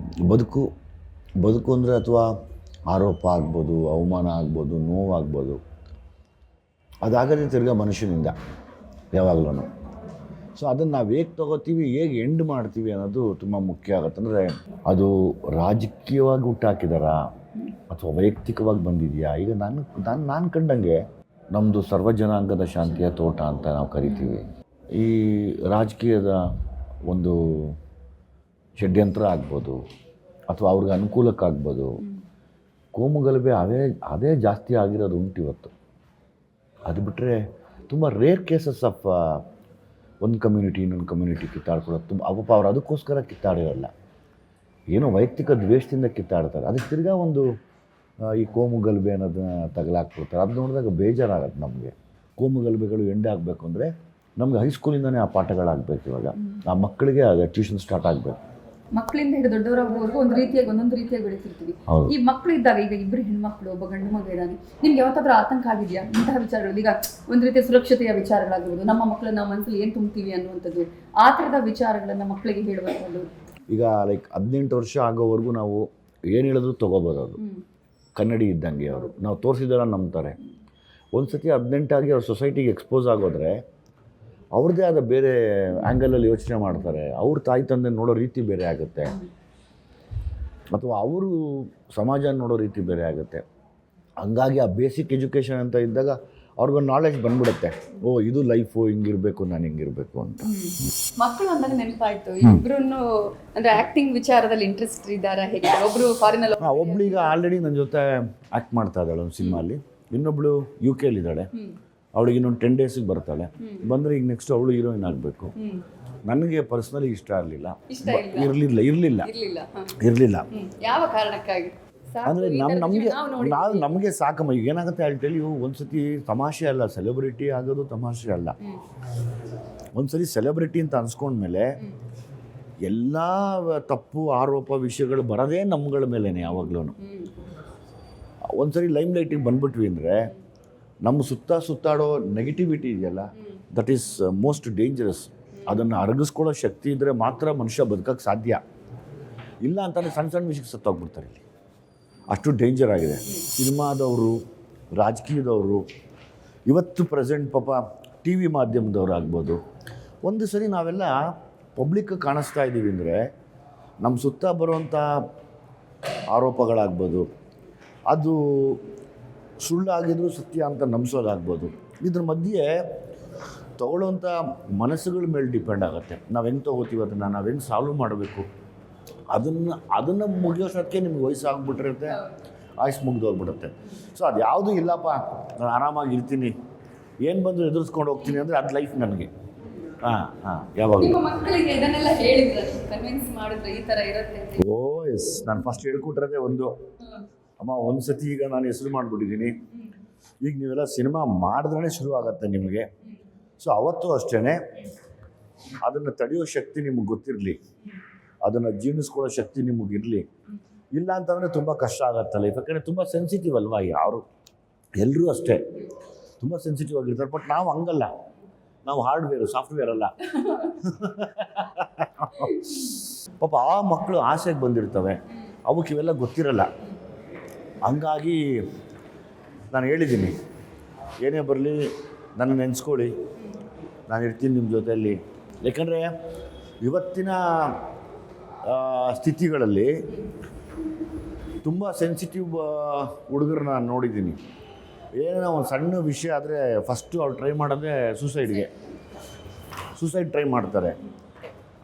ಬದುಕು ಅಂದರೆ ಅಥವಾ ಆರೋಪ ಆಗ್ಬೋದು, ಅವಮಾನ ಆಗ್ಬೋದು, ನೋವಾಗ್ಬೋದು, ಅದಾಗದೇ ತಿರ್ಗಾ ಮನುಷ್ಯನಿಂದ ಯಾವಾಗಲೂ. ಸೊ ಅದನ್ನು ನಾವು ಹೇಗೆ ತೊಗೋತೀವಿ, ಹೇಗೆ ಎಂಡ್ ಮಾಡ್ತೀವಿ ಅನ್ನೋದು ತುಂಬ ಮುಖ್ಯ ಆಗುತ್ತೆ. ಅಂದರೆ ಅದು ರಾಜಕೀಯವಾಗಿ ಹುಟ್ಟಾಕಿದಾರಾ ಅಥವಾ ವೈಯಕ್ತಿಕವಾಗಿ ಬಂದಿದೆಯಾ? ಈಗ ನಾನು ಕಂಡಂಗೆ ನಮ್ಮದು ಸರ್ವಜನಾಂಗದ ಶಾಂತಿಯ ತೋಟ ಅಂತ ನಾವು ಕರಿತೀವಿ. ಈ ರಾಜಕೀಯದ ಒಂದು ಷಡ್ಯಂತ್ರ ಆಗ್ಬೋದು ಅಥವಾ ಅವ್ರಿಗೆ ಅನುಕೂಲಕ್ಕಾಗ್ಬೋದು. ಕೋಮುಗಲಭೆ ಅದೇ ಜಾಸ್ತಿ ಆಗಿರೋದು ಉಂಟು ಇವತ್ತು. ಅದು ಬಿಟ್ಟರೆ ತುಂಬ ರೇರ್ ಕೇಸಸ್ ಆಫ್ ಒಂದು ಕಮ್ಯುನಿಟಿ ಇನ್ನೊಂದು ಕಮ್ಯುನಿಟಿ ಕಿತ್ತಾಡ್ಕೊಳ್ಳೋದು ತುಂಬ ಅವಪ್ಪ. ಅವ್ರು ಅದಕ್ಕೋಸ್ಕರ ಕಿತ್ತಾಡಿರಲ್ಲ, ಏನೋ ವೈಯಕ್ತಿಕ ದ್ವೇಷದಿಂದ ಕಿತ್ತಾಡ್ತಾರೆ. ಅದಕ್ಕೆ ತಿರ್ಗಾ ಒಂದು ಈ ಕೋಮುಗಲಭೆ ಅನ್ನೋದನ್ನ ತಗಲಾಕ್ಬಿಡ್ತಾರೆ. ಅದು ನೋಡಿದಾಗ ಬೇಜಾರಾಗತ್ತೆ ನಮಗೆ. ಕೋಮುಗಲಭೆಗಳು ಎಂಡ್ ಆಗಬೇಕು ಅಂದರೆ ನಮ್ಗೆ ಹೈಸ್ಕೂಲಿಂದನೇ ಆ ಪಾಠಗಳಾಗಬೇಕು. ಇವಾಗ ಆ ಮಕ್ಕಳಿಗೆ ಅದು ಟ್ಯೂಷನ್ ಸ್ಟಾರ್ಟ್ ಆಗಬೇಕು.
ಮಕ್ಕಳಿಂದ ಹಿಡಿದು ದೊಡ್ಡವರಾಗುವವರೆಗೂ ಒಂದೊಂದು ರೀತಿಯಾಗಿ ಬೆಳೀತಿರ್ತೀವಿ. ಈ ಮಕ್ಕಳು ಇದ್ದಾಗ, ಈಗ ಇಬ್ಬರು ಹೆಣ್ಮಕ್ಳು, ಒಬ್ಬ ಗಂಡು ಮಗ ಇದ್ದಾನೆ, ನಿಮ್ಗೆ ಯಾವತ್ತಾದ್ರೂ ಆತಂಕ ಆಗಿದೆಯಾ ಇಂತಹ ವಿಚಾರಗಳು? ಈಗ ಒಂದು ರೀತಿಯ ಸುರಕ್ಷತೆಯ ವಿಚಾರಗಳಾಗಿರ್ಬೋದು, ನಮ್ಮ ಮಕ್ಕಳನ್ನ ನಾವು ಮನಸ್ಸಲ್ಲಿ ಏನು ತುಂಬ್ತೀವಿ ಅನ್ನುವಂಥದ್ದು, ಆ ಥರದ ವಿಚಾರಗಳನ್ನು ಮಕ್ಕಳಿಗೆ ಹೇಳುವಂಥದ್ದು.
ಈಗ 18 ವರ್ಷ ಆಗೋವರೆಗೂ ನಾವು ಏನು ಹೇಳಿದ್ರು ತೊಗೋಬೋದು. ಅವರು ಕನ್ನಡಿ ಇದ್ದಂಗೆ. ಅವರು ನಾವು ತೋರಿಸಿದಾರ ನಂಬ್ತಾರೆ. ಒಂದು ಸತಿ 18 ಆಗಿ ಅವ್ರ ಸೊಸೈಟಿಗೆ ಎಕ್ಸ್ಪೋಸ್ ಆಗೋದ್ರೆ ಅವ್ರದ್ದೇ ಆದ ಬೇರೆ ಆ್ಯಂಗಲಲ್ಲಿ ಯೋಚನೆ ಮಾಡ್ತಾರೆ. ಅವ್ರ ತಾಯಿ ತಂದೆ ನೋಡೋ ರೀತಿ ಬೇರೆ ಆಗುತ್ತೆ, ಅಥವಾ ಅವರು ಸಮಾಜ ನೋಡೋ ರೀತಿ ಬೇರೆ ಆಗುತ್ತೆ. ಹಂಗಾಗಿ ಆ ಬೇಸಿಕ್ ಎಜುಕೇಷನ್ ಅಂತ ಇದ್ದಾಗ ಅವ್ರಿಗೊಂದು ನಾಲೆಜ್ ಬಂದ್ಬಿಡುತ್ತೆ. ಓ, ಇದು ಲೈಫು, ಹಿಂಗಿರಬೇಕು, ನಾನು ಹಿಂಗಿರಬೇಕು ಅಂತ.
ಮಕ್ಕಳು ಅಂದಾಗ ನೆನಪಾಯ್ತು, ಇಬ್ರು ಅಂದರೆ ಆ್ಯಕ್ಟಿಂಗ್ ವಿಚಾರದಲ್ಲಿ ಇಂಟ್ರೆಸ್ಟ್ ಇದ್ದಾರಾ ಹೇಗೆ? ಒಬ್ಬರು ಫಾರಿನಲ್ಲಿ,
ಒಬ್ಳೀಗ ಆಲ್ರೆಡಿ ನನ್ನ ಜೊತೆ ಆ್ಯಕ್ಟ್ ಮಾಡ್ತಾ ಇದ್ದಾಳೆ ಒಂದು ಸಿನಿಮಾಲಿ. ಇನ್ನೊಬ್ಳು UK ಇದ್ದಾಳೆ. ಅವಳಿಗೆ ಇನ್ನೊಂದು 10 ಡೇಸಿಗೆ ಬರ್ತಾಳೆ. ಬಂದರೆ ಈಗ ನೆಕ್ಸ್ಟ್ ಅವಳು ಹೀರೋಯಿನ್ ಆಗಬೇಕು. ನನಗೆ ಪರ್ಸ್ನಲಿ ಇಷ್ಟ ಇರಲಿಲ್ಲ.
ಇರಲಿಲ್ಲ.
ಇರಲಿಲ್ಲ.
ಯಾವ ಕಾರಣಕ್ಕಾಗಿ?
ಅಂದರೆ ನಮಗೆ ಸಾಕಮ್ಮ. ಈಗ ಏನಾಗುತ್ತೆ ಹೇಳ್ತೇಳಿ, ಒಂದ್ಸತಿ ತಮಾಷೆ ಅಲ್ಲ, ಸೆಲೆಬ್ರಿಟಿ ಆಗೋದು ತಮಾಷೆ ಅಲ್ಲ. ಒಂದ್ಸರಿ ಸೆಲೆಬ್ರಿಟಿ ಅಂತ ಅನ್ಸ್ಕೊಂಡ್ಮೇಲೆ ಎಲ್ಲ ತಪ್ಪು ಆರೋಪ ವಿಷಯಗಳು ಬರೋದೇ ನಮ್ಗಳ ಮೇಲೇ ಯಾವಾಗ್ಲೂ. ಒಂದ್ಸರಿ ಲೈಮ್ ಲೈಟಿಗೆ ಬಂದ್ಬಿಟ್ವಿ ಅಂದರೆ ನಮ್ಮ ಸುತ್ತಾಡೋ ನೆಗೆಟಿವಿಟಿ ಇದೆಯಲ್ಲ, ದಟ್ ಈಸ್ ಮೋಸ್ಟ್ ಡೇಂಜರಸ್. ಅದನ್ನು ಅರಗಿಸ್ಕೊಳ್ಳೋ ಶಕ್ತಿ ಇದ್ದರೆ ಮಾತ್ರ ಮನುಷ್ಯ ಬದುಕಕ್ಕೆ ಸಾಧ್ಯ. ಇಲ್ಲ ಅಂತಂದರೆ ಸಣ್ಣ ಸಣ್ಣ ವಿಷಯಕ್ಕೆ ಸತ್ತೋಗ್ಬಿಡ್ತಾರೆ ಇಲ್ಲಿ. ಅಷ್ಟು ಡೇಂಜರ್ ಆಗಿದೆ. ಸಿನಿಮಾದವರು, ರಾಜಕೀಯದವರು, ಇವತ್ತು ಪ್ರೆಸೆಂಟ್ ಪಾಪ ಟಿ ವಿ ಮಾಧ್ಯಮದವ್ರು ಆಗ್ಬೋದು. ಒಂದು ಸರಿ ನಾವೆಲ್ಲ ಪಬ್ಲಿಕ್ ಕಾಣಿಸ್ತಾ ಇದ್ದೀವಿ ಅಂದರೆ ನಮ್ಮ ಸುತ್ತ ಬರುವಂಥ ಆರೋಪಗಳಾಗ್ಬೋದು, ಅದು ಸುಳ್ಳಾಗಿದ್ರು ಸತ್ಯ ಅಂತ ನಂಬಿಸೋದಾಗ್ಬೋದು. ಇದ್ರ ಮಧ್ಯೆ ತೊಗೊಳ್ಳೋಂಥ ಮನಸ್ಸುಗಳ ಮೇಲೆ ಡಿಪೆಂಡ್ ಆಗುತ್ತೆ. ನಾವು ಹೆಂಗೆ ತೊಗೋತೀವಿ ಅದನ್ನು, ನಾವು ಹೆಂಗೆ ಸಾಲ್ವ್ ಮಾಡಬೇಕು. ಅದನ್ನು ಮುಗಿಯೋಷ್ಟಕ್ಕೆ ನಿಮ್ಗೆ ವಯಸ್ಸಾಗ್ಬಿಟ್ಟಿರುತ್ತೆ, ಆಯ್ಸು ಮುಗ್ದೋಗ್ಬಿಡುತ್ತೆ. ಸೊ ಅದು ಯಾವುದೂ ಇಲ್ಲಪ್ಪ, ನಾನು ಆರಾಮಾಗಿ ಇರ್ತೀನಿ, ಏನು ಬಂದು ಎದುರಿಸ್ಕೊಂಡು ಹೋಗ್ತೀನಿ ಅಂದರೆ ಅದು ಲೈಫ್ ನನಗೆ. ಯಾವಾಗ
ಮಕ್ಕಳಿಗೆ ಇದನ್ನೆಲ್ಲ ಹೇಳಿದ್ರೆ ಕನ್ವಿನ್ಸ್ ಮಾಡಿದ್ರೆ ಈ ಥರ ಇರುತ್ತೆ?
ಓ ಎಸ್, ನಾನು ಫಸ್ಟ್ ಹೇಳ್ಕೊಟ್ಟಿರೋದೇ ಒಂದು, ಅಮ್ಮ ಒಂದು ಸತಿ ಈಗ ನಾನು ಹೆಸರು ಮಾಡಿಬಿಟ್ಟಿದ್ದೀನಿ, ಈಗ ನೀವೆಲ್ಲ ಸಿನಿಮಾ ಮಾಡಿದ್ರೇ ಶುರು ಆಗುತ್ತೆ ನಿಮಗೆ. ಸೊ ಅವತ್ತು ಅಷ್ಟೇ ಅದನ್ನು ತಡೆಯೋ ಶಕ್ತಿ ನಿಮಗೆ ಗೊತ್ತಿರಲಿ, ಅದನ್ನು ಜೀರ್ಣಿಸ್ಕೊಳ್ಳೋ ಶಕ್ತಿ ನಿಮಗಿರಲಿ. ಇಲ್ಲ ಅಂತಂದರೆ ತುಂಬ ಕಷ್ಟ ಆಗುತ್ತಲ್ಲ. ಯಾಕಂದರೆ ತುಂಬ ಸೆನ್ಸಿಟಿವ್ ಅಲ್ವಾ, ಯಾರು ಎಲ್ಲರೂ ಅಷ್ಟೇ ತುಂಬ ಸೆನ್ಸಿಟಿವ್ ಆಗಿರ್ತಾರೆ. ಬಟ್ ನಾವು ಹಂಗಲ್ಲ, ನಾವು ಹಾರ್ಡ್ವೇರು, ಸಾಫ್ಟ್ವೇರ್ ಅಲ್ಲ. ಪಾಪ ಆ ಮಕ್ಕಳು ಆಸೆಗೆ ಬಂದಿರ್ತವೆ, ಅವಕ್ಕೆ ಇವೆಲ್ಲ ಗೊತ್ತಿರಲ್ಲ. ಹಂಗಾಗಿ ನಾನು ಹೇಳಿದ್ದೀನಿ, ಏನೇ ಬರಲಿ ನನ್ನ ನೆನೆಸ್ಕೊಳ್ಳಿ, ನಾನು ಇರ್ತೀನಿ ನಿಮ್ಮ ಜೊತೆಯಲ್ಲಿ. ಯಾಕಂದರೆ ಇವತ್ತಿನ ಸ್ಥಿತಿಗಳಲ್ಲಿ ತುಂಬ ಸೆನ್ಸಿಟಿವ್ ಹುಡುಗರನ್ನ ನಾನು ನೋಡಿದ್ದೀನಿ. ಏನೋ ಒಂದು ಸಣ್ಣ ವಿಷಯ ಆದರೆ ಫಸ್ಟು ಅವ್ರು ಟ್ರೈ ಮಾಡೋದೇ ಸೂಸೈಡ್ ಟ್ರೈ ಮಾಡ್ತಾರೆ.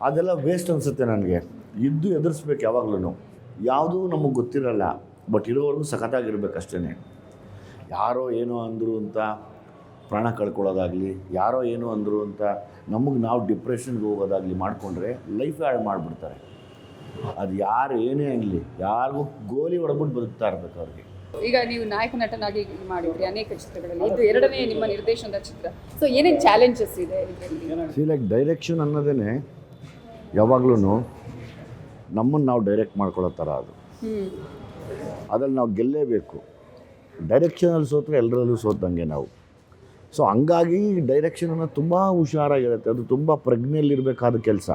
ಅದೆಲ್ಲ ವೇಸ್ಟ್ ಅನಿಸುತ್ತೆ ನನಗೆ. ಇದ್ದು ಎದುರಿಸ್ಬೇಕು ಯಾವಾಗಲೂ. ಯಾವುದೂ ನಮಗೆ ಗೊತ್ತಿರಲ್ಲ, ಬಟ್ ಇರೋವರೆಗೂ ಸಖತ್ತಾಗಿರ್ಬೇಕಷ್ಟೇ. ಯಾರೋ ಏನೋ ಅಂದರು ಅಂತ ಪ್ರಾಣ ಕಳ್ಕೊಳ್ಳೋದಾಗಲಿ, ಯಾರೋ ಏನೋ ಅಂದರು ಅಂತ ನಮಗೆ ನಾವು ಡಿಪ್ರೆಷನ್ಗೆ ಹೋಗೋದಾಗಲಿ ಮಾಡಿಕೊಂಡ್ರೆ ಲೈಫ್ ಹಾಳು ಮಾಡಿಬಿಡ್ತಾರೆ. ಅದು ಯಾರು ಏನೇ ಆಗಲಿ, ಯಾರಿಗೂ ಗೋಲಿ ಹೊಡೆದ್ಬಿಟ್ಟು ಬದುಕ್ತಾ ಇರ್ಬೇಕು ಅವ್ರಿಗೆ.
ಈಗ ನೀವು ನಾಯಕ ನಟನಾಗಿ ಮಾಡಿದ್ರಿ ಅನೇಕ ಚಿತ್ರಗಳಲ್ಲಿ, ಇದು ಎರಡನೇ ನಿಮ್ಮ ನಿರ್ದೇಶನದ ಚಿತ್ರ. ಸೊ ಏನೇನು ಚಾಲೆಂಜಸ್ ಇದೆ ಇದರಲ್ಲಿ?
ಲೈಕ್ ಡೈರೆಕ್ಷನ್ ಅನ್ನೋದೇ ಯಾವಾಗ್ಲೂ ನಮ್ಮನ್ನು ನಾವು ಡೈರೆಕ್ಟ್ ಮಾಡ್ಕೊಳ್ಳೋ ಥರ ಅದು. ಅದ್ರಲ್ಲಿ ನಾವು ಗೆಲ್ಲೇಬೇಕು. ಡೈರೆಕ್ಷನಲ್ಲಿ ಸೋತ್ರೆ ಎಲ್ಲರಲ್ಲೂ ಸೋತಂಗೆ ನಾವು. ಸೊ ಹಂಗಾಗಿ ಡೈರೆಕ್ಷನನ್ನು ತುಂಬ ಹುಷಾರಾಗಿರುತ್ತೆ. ಅದು ತುಂಬ ಪ್ರಜ್ಞೆಯಲ್ಲಿರಬೇಕಾದ ಕೆಲಸ.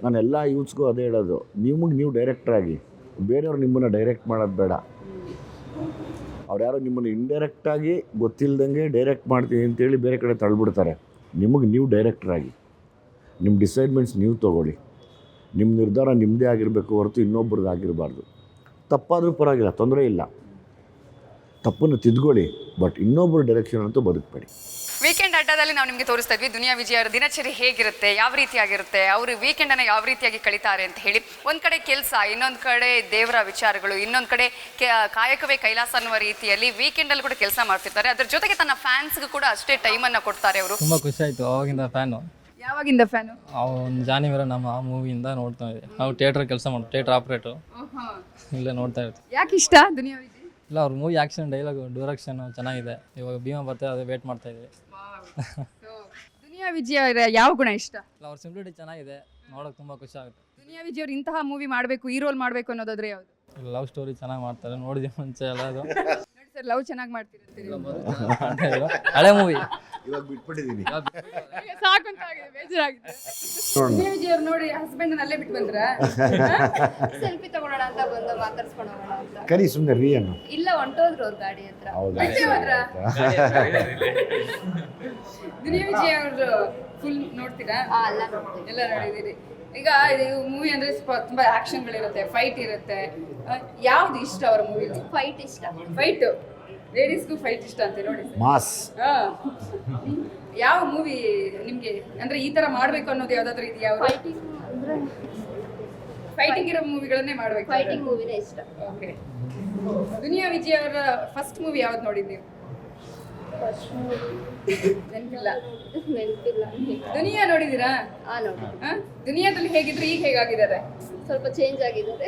ನಾನೆಲ್ಲ ಯೂತ್ಸ್ಗೂ ಅದೇ ಹೇಳೋದು, ನೀವು ಡೈರೆಕ್ಟ್ರಾಗಿ, ಬೇರೆಯವ್ರು ನಿಮ್ಮನ್ನು ಡೈರೆಕ್ಟ್ ಮಾಡೋದು ಬೇಡ. ಅವ್ರು ಯಾರೋ ನಿಮ್ಮನ್ನು ಇಂಡೈರೆಕ್ಟಾಗಿ ಗೊತ್ತಿಲ್ಲದಂಗೆ ಡೈರೆಕ್ಟ್ ಮಾಡ್ತೀನಿ ಅಂತೇಳಿ ಬೇರೆ ಕಡೆ ತಳ್ಳಿಬಿಡ್ತಾರೆ. ನೀವು ಡೈರೆಕ್ಟ್ರಾಗಿ ನಿಮ್ಮ ಡಿಸೈಡ್ಮೆಂಟ್ಸ್ ನೀವು ತೊಗೊಳ್ಳಿ. ನಿಮ್ಮ ನಿರ್ಧಾರ ನಿಮ್ಮದೇ ಆಗಿರಬೇಕು ಹೊರತು ಇನ್ನೊಬ್ರದ್ದು ಆಗಿರಬಾರ್ದು. ತಪ್ಪಾದರೂ ಪರವಾಗಿಲ್ಲ, ತೊಂದರೆ ಇಲ್ಲ, ತಪ್ಪನ್ನು ತಿದ್ಕೊಳ್ಳಿ, ಬಟ್ ಇನ್ನೊಬ್ಬರು ಡೈರೆಕ್ಷನ್ ಅಂತೂ ಬದುಕಬೇಡಿ.
ವೀಕೆಂಡ್ ಅಡ್ಡಾದಲ್ಲಿ ನಾವು ನಿಮಗೆ ತೋರಿಸ್ತಾ ಇದ್ವಿ ದುನಿಯಾ ವಿಜಯ್ ಅವರ ದಿನಚರಿ ಹೇಗಿರುತ್ತೆ, ಯಾವ ರೀತಿಯಾಗಿರುತ್ತೆ, ಅವರು ವೀಕೆಂಡನ್ನು ಯಾವ ರೀತಿಯಾಗಿ ಕಳೀತಾರೆ ಅಂತ ಹೇಳಿ. ಒಂದು ಕಡೆ ಕೆಲಸ, ಇನ್ನೊಂದು ಕಡೆ ದೇವರ ವಿಚಾರಗಳು, ಇನ್ನೊಂದು ಕಡೆ ಕಾಯಕವೇ ಕೈಲಾಸ ಅನ್ನುವ ರೀತಿಯಲ್ಲಿ ವೀಕೆಂಡಲ್ಲಿ ಕೂಡ ಕೆಲಸ ಮಾಡ್ತಿರ್ತಾರೆ. ಅದ್ರ ಜೊತೆಗೆ ತನ್ನ ಫ್ಯಾನ್ಸ್ಗೂ ಕೂಡ ಅಷ್ಟೇ ಟೈಮನ್ನು ಕೊಡ್ತಾರೆ ಅವರು.
ತುಂಬ ಖುಷಿ ಆಯಿತು ಅವಾಗಿಂದ ಫ್ಯಾನು.
ಯಾವಾಗಿಂದ ಫ್ಯಾನು?
ಒಂದು ಜಾನಿವರ ನಮ್ಮ ಆ ಮೂವಿಯಿಂದ ನೋಡ್ತಾ ಇದ್ದೆ. ನಾವು ಥಿಯೇಟ್ರ್ ಕೆಲಸ ಮಾಡ್ತೀವಿ, ಥಿಯೇಟ್ರ್ ಆಪ್ರೇಟು, ಇಲ್ಲೇ ನೋಡ್ತಾ ಇರ್ತೀವಿ.
ಯಾಕೆ ಇಷ್ಟ ದುನಿಯಾ ವಿಜಯ್?
ಇಲ್ಲ, ಅವ್ರ ಮೂವಿ ಆ್ಯಕ್ಷನ್, ಡೈಲಾಗು, ಡೈರೆಕ್ಷನ್ ಚೆನ್ನಾಗಿದೆ. ಇವಾಗ ಭೀಮಾ ಬರ್ತಾರೆ, ಅದೇ ವೇಟ್ ಮಾಡ್ತಾ ಇದ್ವಿ.
ದುನಿಯಾ ವಿಜಯ್ ಅವರ ಯಾವ ಗುಣ ಇಷ್ಟ?
ಇಲ್ಲ, ಅವ್ರ ಸಿಂಪ್ಲಿಟಿ ಚೆನ್ನಾಗಿದೆ, ನೋಡೋಕೆ ತುಂಬ ಖುಷಿ ಆಗುತ್ತೆ.
ದುನಿಯಾ ವಿಜಯ್ ಅವ್ರು ಇಂತಹ ಮೂವಿ ಮಾಡಬೇಕು, ಈ ರೋಲ್ ಮಾಡಬೇಕು ಅನ್ನೋದಾದ್ರೆ ಯಾವುದು?
ಲವ್ ಸ್ಟೋರಿ ಚೆನ್ನಾಗಿ ಮಾಡ್ತಾರೆ, ನೋಡಿದ್ವಿ ಮುಂಚೆ ಎಲ್ಲ. ಅದು
ನೋಡಿ ಸರ್, ಲವ್ ಚೆನ್ನಾಗಿ ಮಾಡ್ತಿರ್ತೀರಿ.
ಹಳೆ ಮೂವಿ
ಇವಾಗ ಬಿಟ್ಬಿಟ್ಟಿದ್ದೀನಿ.
ಸಾಕು ಅಂತ ಆಗಿದೆ, ಬೇಜಾರಾಗಿದೆ. ದುನಿಯಾ ವಿಜಯ್ ಅವ್ರು ನೋಡಿ ಹಸ್ಬೆಂಡ್ ಅಲ್ಲೇ ಬಿಟ್ಟು ಬಂದ್ರ?
ಸೆಲ್ಫಿ ತಗೊಳ್ಳೋಣ ಅಂತ ಬಂದು ಮಾತಾಡ್ಸ್ಕೊಂಡು ಹೋಗೋಣ ಅಂತ.
ಕರಿ ಸುಮ್ಮನೆ ರೀ ಅನ್ನು.
ಇಲ್ಲ, ಹೊಂಟೋದ್ರು ಅವ್ರ ಗಾಡಿ ಹತ್ರ.
ಹೌದಾ?
ದುನಿಯಾ ವಿಜಯ್ ಅವರು ಫುಲ್ ನೋಡ್ತೀರಾ?
ಎಲ್ಲ ನೋಡ್ತೀವಿ.
ಎಲ್ಲ ನೋಡಿದಿರಿ. ಈಗ ಇದು ಮೂವಿ ಅಂದ್ರೆ ತುಂಬಾ ಆಕ್ಷನ್ಗಳಿರುತ್ತೆ, ಫೈಟ್ ಇರುತ್ತೆ. ಯಾವ್ದು ಇಷ್ಟ ಅವರ ಮೂವಿಲಿ?
ಫೈಟ್ ಇಷ್ಟ.
ಫೈಟ್, ಲೇಡೀಸ್ಗೂ ಫೈಟ್ ಇಷ್ಟ ಅಂತ ನೋಡಿ.
ಮಾಸ್.
ಯಾವ ಮೂವಿ ನಿಮ್ಗೆ ಅಂದ್ರೆ ಈ ತರ ಮಾಡ್ಬೇಕು ಅನ್ನೋದು ಯಾವ್ದಾದ್ರು ಇದೆಯಾ?
ಫೈಟಿಂಗ್ ಅಂದ್ರೆ
ಫೈಟಿಂಗ್ ಇರೋ ಮೂವಿಗಳನ್ನೇ ಮಾಡ್ಬೇಕು.
ಫೈಟಿಂಗ್ ಮೂವಿನೇ ಇಷ್ಟ.
ಓಕೆ. ದುನಿಯಾ ವಿಜಯ್ ಅವರ ಫಸ್ಟ್ ಮೂವಿ ಯಾವ್ದು ನೋಡಿದ್ ನೀವು? ನೆನಪಿಲ್ಲ.
ನೆನಪಿಲ್ಲ.
ದುನಿಯಾ ನೋಡಿದೀರಾ?
ನೋಡಿ.
ದುನಿಯಾದಲ್ಲಿ ಹೇಗಿದ್ರು ಈಗ ಹೇಗಾಗಿದ್ದಾರೆ?
ಸ್ವಲ್ಪ ಚೇಂಜ್ ಆಗಿದ್ದಾರೆ.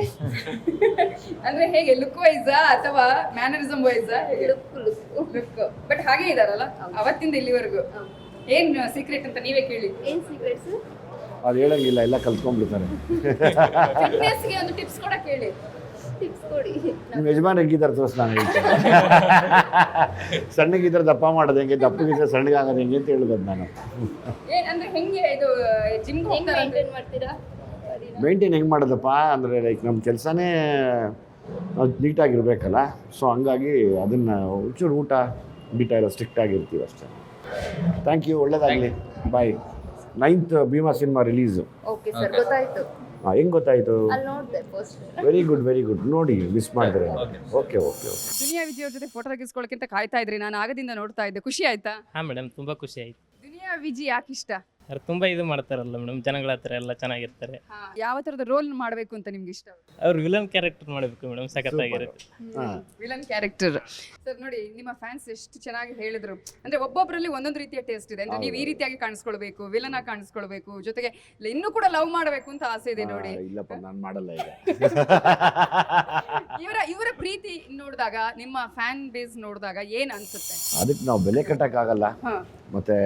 ಅಂದ್ರೆ ಹೇಗೆ ಲುಕ್ ವೈಸಾ ಅಥವಾ ಮ್ಯಾನರಿಸಮ್ ವೈಸಾ ಲುಕ್ ಬಟ್ ಹಾಗೆ ಇದಾರಲ್ಲ ಅವತ್ತಿಂದ ಇಲ್ಲಿವರೆಗೂ ಏನ್ ಸೀಕ್ರೆಟ್ ಅಂತ ನೀವೇ ಕೇಳಿ.
ಏನ್ ಸೀಕ್ರೆಟ್ಸ್?
ಅದು ಹೇಳಂಗಿಲ್ಲ, ಎಲ್ಲ ಕಲ್ತ್ಕೊಂಡ್ಬಿಡ್ತಾರೆ.
ಫಿಟ್ನೆಸ್ಗೆ ಒಂದು ಟಿಪ್ಸ್ ಕೂಡ ಕೇಳಿ.
ಟಿಪ್ಸ್ ಕೊಡಿ.
ನಿಮ್ಮ ಯಜಮಾನ್ ಹೆಂಗಿದ್ದಾರೆ ತೋರಿಸ್, ನಾನು ಹೇಳ್ತೀನಿ. ಸಣ್ಣಗಿದ್ರೆ ದಪ್ಪ ಮಾಡೋದು ಹೆಂಗೆ, ದಪ್ಪಗಿದ್ರೆ ಸಣ್ಣಗಾಗೋದು ಹೆಂಗೆ ಅಂತ ಹೇಳ್ಬೋದು ನಾನು.
ಅಂದ್ರೆ ಹೆಂಗೆ ಇದು ಜಿಮ್
ಹೆಂಗ್ ಮೇಂಟೈನ್ ಮಾಡ್ತೀರಾ?
ಮೇಂಟೈನ್ ಹೆಂಗೆ ಮಾಡೋದಪ್ಪ ಅಂದರೆ ಲೈಕ್ ನಮ್ಮ ಕೆಲಸನೇ ನೀಟಾಗಿರ್ಬೇಕಲ್ಲ. ಸೊ ಹಂಗಾಗಿ ಅದನ್ನು ಒಂಚೂರು ಊಟ ಗೀಟ ಎಲ್ಲ ಸ್ಟ್ರಿಕ್ಟ್ ಆಗಿರ್ತೀವಿ ಅಷ್ಟೇ. ಥ್ಯಾಂಕ್ ಯು, ಒಳ್ಳೇದಾಗಲಿ, bye. 9th Bheema cinema release.
Okay sir, ಗೊತ್ತಾಯ್ತು.
ಹೆಂಗೆ ಗೊತ್ತಾಯಿತು?
ಅಲ್ಲಿ ನೋಡಿದೆ ಪೋಸ್ಟ್.
ವೆರಿ ಗುಡ್, ನೋಡಿ ಮಿಸ್ ಮಾಡಿದ್ರೆ. ಓಕೆ.
ದುನಿಯಾ ವಿಜಯ್ ಅವ್ರ ಜೊತೆ ಫೋಟೋ ತೆಗೆಸ್ಕೊಳ್ಳೋಕ್ಕಿಂತ ಕಾಯ್ತಾ ಇದ್ರಿ, ನಾನು ಆಗದಿಂದ ನೋಡ್ತಾ ಇದ್ದೆ. ಖುಷಿ ಆಯ್ತಾ?
ಹಾಂ ಮೇಡಮ್, ತುಂಬ ಖುಷಿ ಆಯ್ತು.
ದುನಿಯಾ ವಿಜಯ್ ಯಾಕೆ ಇಷ್ಟ?
ಅವ್ರು ತುಂಬ ಇದು ಮಾಡ್ತಾರಲ್ಲ ಮೇಡಮ್, ಜನಗಳ ಹತ್ರ ಎಲ್ಲ ಚೆನ್ನಾಗಿರ್ತಾರೆ.
ಯಾವ ತರದ ರೋಲ್ ಮಾಡಬೇಕು ಅಂತ ನಿಮ್ಗೆ ಇಷ್ಟ?
ಅವ್ರು ವಿಲನ್ ಕ್ಯಾರೆಕ್ಟರ್ ಮಾಡಬೇಕು ಮೇಡಮ್, ಸಖತ್ತಾಗಿರುತ್ತೆ.
Villain character. ಸರ್ ನೋಡಿ, ನಿಮ್ಮ ಫ್ಯಾನ್ಸ್ ಎಷ್ಟು ಚೆನ್ನಾಗಿ ಹೇಳಿದ್ರು. ಅಂದ್ರೆ ಒಬ್ಬೊಬ್ಬರಲ್ಲಿ ಒಂದೊಂದು ರೀತಿಯ ಟೇಸ್ಟ್ ಇದೆ. ಅಂದ್ರೆ ನೀವು ಈ ರೀತಿಯಾಗಿ ಕಾಣಿಸ್ಕೊಳ್ಬೇಕು, ವಿಲನ್ ಆಗಿ ಕಾಣಿಸ್ಕೊಳ್ಬೇಕು, ಜೊತೆಗೆ ಇನ್ನೂ ಕೂಡ ಲವ್ ಮಾಡಬೇಕು ಅಂತ ಆಸೆ ಇದೆ ನೋಡಿ.
ಇಲ್ಲಪ್ಪ, ನಾನು ಮಾಡಲ್ಲ ಈಗ.
ಇವರ ಪ್ರೀತಿ ನೋಡಿದಾಗ, ನಿಮ್ಮ ಫ್ಯಾನ್ ಬೇಸ್ ನೋಡಿದಾಗ ಏನ್ ಅನ್ಸುತ್ತೆ?
ಅದಕ್ಕೆ ನಾವು ಬೆಲೆ ಕಟ್ಟಕ್ಕಾಗಲ್ಲ. ಮತ್ತೆ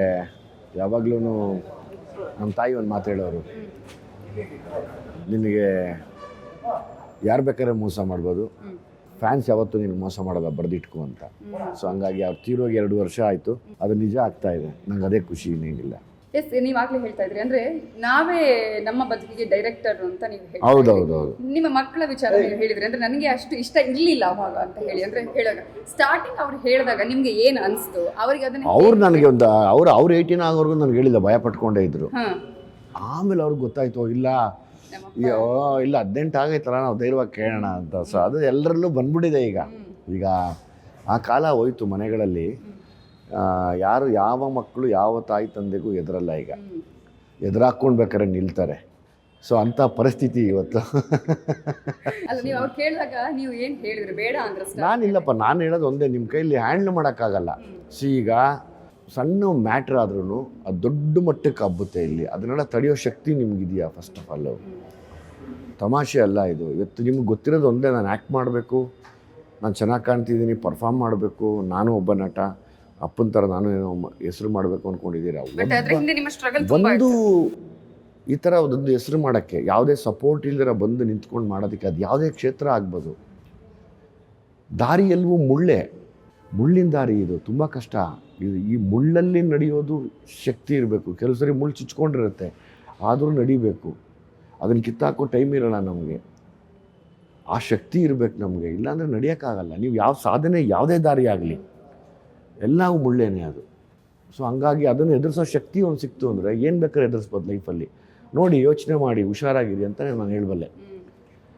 ಯಾವಾಗ್ಲೂ ನಮ್ಮ ತಾಯಿ ಒಂದು ಮಾತು ಹೇಳೋರು, ನಿನಗೆ ಯಾರು ಬೇಕಾದ್ರೆ ಮೋಸ ಮಾಡ್ಬೋದು, ಫ್ಯಾನ್ಸ್ ಯಾವತ್ತೂ ನೀನು ಮೋಸ ಮಾಡೋದ ಬರೆದಿಟ್ಕೊ ಅಂತ. ಸೊ ಹಂಗಾಗಿ ಅವ್ರು ತೀರೋಗಿ 2 ವರ್ಷ ಆಯಿತು, ಅದು ನಿಜ ಆಗ್ತಾ ಇದೆ. ನಂಗೆ ಅದೇ ಖುಷಿ, ಇನ್ನೇನಿಲ್ಲ.
ಎಸ್, ನೀವಾಗಲೇ ಹೇಳ್ತಾ ಇದ್ರಿ ಅಂದ್ರೆ ನಾವೇ ನಮ್ಮ ಬದುಕಿಗೆ ಡೈರೆಕ್ಟರ್ ಅಂತ ನೀವು ಹೇಳಿ.
ಹೌದೌದು.
ನಿಮ್ಮ ಮಕ್ಕಳ ವಿಚಾರ ನೀವು ಹೇಳಿದ್ರಿ, ಅಂದ್ರೆ ನನಗೆ ಅಷ್ಟು ಇಷ್ಟ ಇರ್ಲಿಲ್ಲ ಅವಾಗ ಅಂತ ಹೇಳಿ. ಅಂದ್ರೆ ಹೇಳಾಗ ಸ್ಟಾರ್ಟಿಂಗ್ ಅವ್ರು ಹೇಳಿದಾಗ ನಿಮ್ಗೆ ಏನ್ ಅನಿಸ್ತು? ಅವ್ರಿಗೆ ಅದನ್ನ
ಅವ್ರು ನನಗೆ ಒಂದು ಅವ್ರು 18 ಆಗೋರ್ಗು ನನಗೆ ಹೇಳಿಲ್ಲ, ಭಯ ಪಟ್ಕೊಂಡೇ ಇದ್ರು. ಆಮೇಲೆ ಅವ್ರಿಗೆ ಗೊತ್ತಾಯ್ತು, ಇಲ್ಲ 18 ಆಗೈತಲ್ಲ, ನಾವು ಧೈರ್ಯವಾಗಿ ಕೇಳೋಣ ಅಂತ. ಸೊ ಅದು ಎಲ್ಲರಲ್ಲೂ ಬಂದ್ಬಿಟ್ಟಿದೆ ಈಗ ಆ ಕಾಲ ಹೋಯ್ತು. ಮನೆಗಳಲ್ಲಿ ಯಾರು ಯಾವ ಮಕ್ಕಳು ಯಾವ ತಾಯಿ ತಂದೆಗೂ ಎದುರಲ್ಲ, ಈಗ ಎದುರಾಕೊಂಡು ಬೇಕಾದ್ರೆ ನಿಲ್ತಾರೆ. ಸೊ ಅಂಥ ಪರಿಸ್ಥಿತಿ ಇವತ್ತು.
ಅಲ್ಲ, ನೀವು ಅವ್ರು ಕೇಳಿದಾಗ ನೀವು ಏನು ಹೇಳಿದ್ರಿ? ಬೇಡ ಅಂದ್ರೆ
ನಾನಿಲ್ಲಪ್ಪ, ನಾನು ಹೇಳೋದು ಒಂದೇ, ನಿಮ್ಮ ಕೈಯಲ್ಲಿ ಹ್ಯಾಂಡ್ಲ್ ಮಾಡೋಕ್ಕಾಗಲ್ಲ. ಈಗ ಸಣ್ಣ ಮ್ಯಾಟ್ರ್ ಆದ್ರೂ ಅದು ದೊಡ್ಡ ಮಟ್ಟಕ್ಕೆ ಹಬ್ಬುತ್ತೆ. ಇಲ್ಲಿ ಅದನ್ನೆಲ್ಲ ತಡೆಯೋ ಶಕ್ತಿ ನಿಮಗಿದೆಯಾ? ಫಸ್ಟ್ ಆಫ್ ಆಲ್ ತಮಾಷೆ ಅಲ್ಲ ಇದು. ಇವತ್ತು ನಿಮ್ಗೆ ಗೊತ್ತಿರೋದು ಒಂದೇ, ನಾನು ಆ್ಯಕ್ಟ್ ಮಾಡಬೇಕು, ನಾನು ಚೆನ್ನಾಗಿ ಕಾಣ್ತಿದ್ದೀನಿ, ಪರ್ಫಾರ್ಮ್ ಮಾಡಬೇಕು, ನಾನು ಒಬ್ಬ ನಟ, ಅಪ್ಪನ ಥರ ನಾನು ಏನೋ ಹೆಸರು ಮಾಡಬೇಕು ಅಂದ್ಕೊಂಡಿದ್ದೀರಾ. ಒಂದು ಈ ಥರ ಒಂದು ಹೆಸರು ಮಾಡೋಕ್ಕೆ ಯಾವುದೇ ಸಪೋರ್ಟ್ ಇಲ್ದಿರ ಬಂದು ನಿಂತ್ಕೊಂಡು ಮಾಡೋದಕ್ಕೆ, ಅದು ಯಾವುದೇ ಕ್ಷೇತ್ರ ಆಗ್ಬೋದು. ದಾರಿ ಎಲ್ಲವೂ ಮುಳ್ಳಿನ ದಾರಿ, ಇದು ತುಂಬ ಕಷ್ಟ. ಈ ಮುಳ್ಳಲ್ಲಿ ನಡೆಯೋದು ಶಕ್ತಿ ಇರಬೇಕು. ಕೆಲವು ಸರಿ ಮುಳ್ಳು ಚುಚ್ಕೊಂಡಿರುತ್ತೆ, ಆದರೂ ನಡಿಬೇಕು. ಅದನ್ನು ಕಿತ್ತಾಕೋ ಟೈಮ್ ಇರೋಲ್ಲ ನಮಗೆ, ಆ ಶಕ್ತಿ ಇರಬೇಕು ನಮಗೆ. ಇಲ್ಲಾಂದರೆ ನಡೆಯೋಕ್ಕಾಗಲ್ಲ. ನೀವು ಯಾವ ಸಾಧನೆ, ಯಾವುದೇ ದಾರಿ ಆಗಲಿ, ಎಲ್ಲವೂ ಮುಳ್ಳೇನೆ ಅದು. ಸೊ ಹಂಗಾಗಿ ಅದನ್ನು ಎದುರಿಸೋ ಶಕ್ತಿ ಒಂದು ಸಿಕ್ತು ಅಂದರೆ ಏನು ಬೇಕಾದ್ರೆ ಎದುರಿಸ್ಬೋದು ಲೈಫಲ್ಲಿ. ನೋಡಿ, ಯೋಚನೆ ಮಾಡಿ, ಹುಷಾರಾಗಿರಿ ಅಂತ ನಾನು ಹೇಳಬಲ್ಲೆ.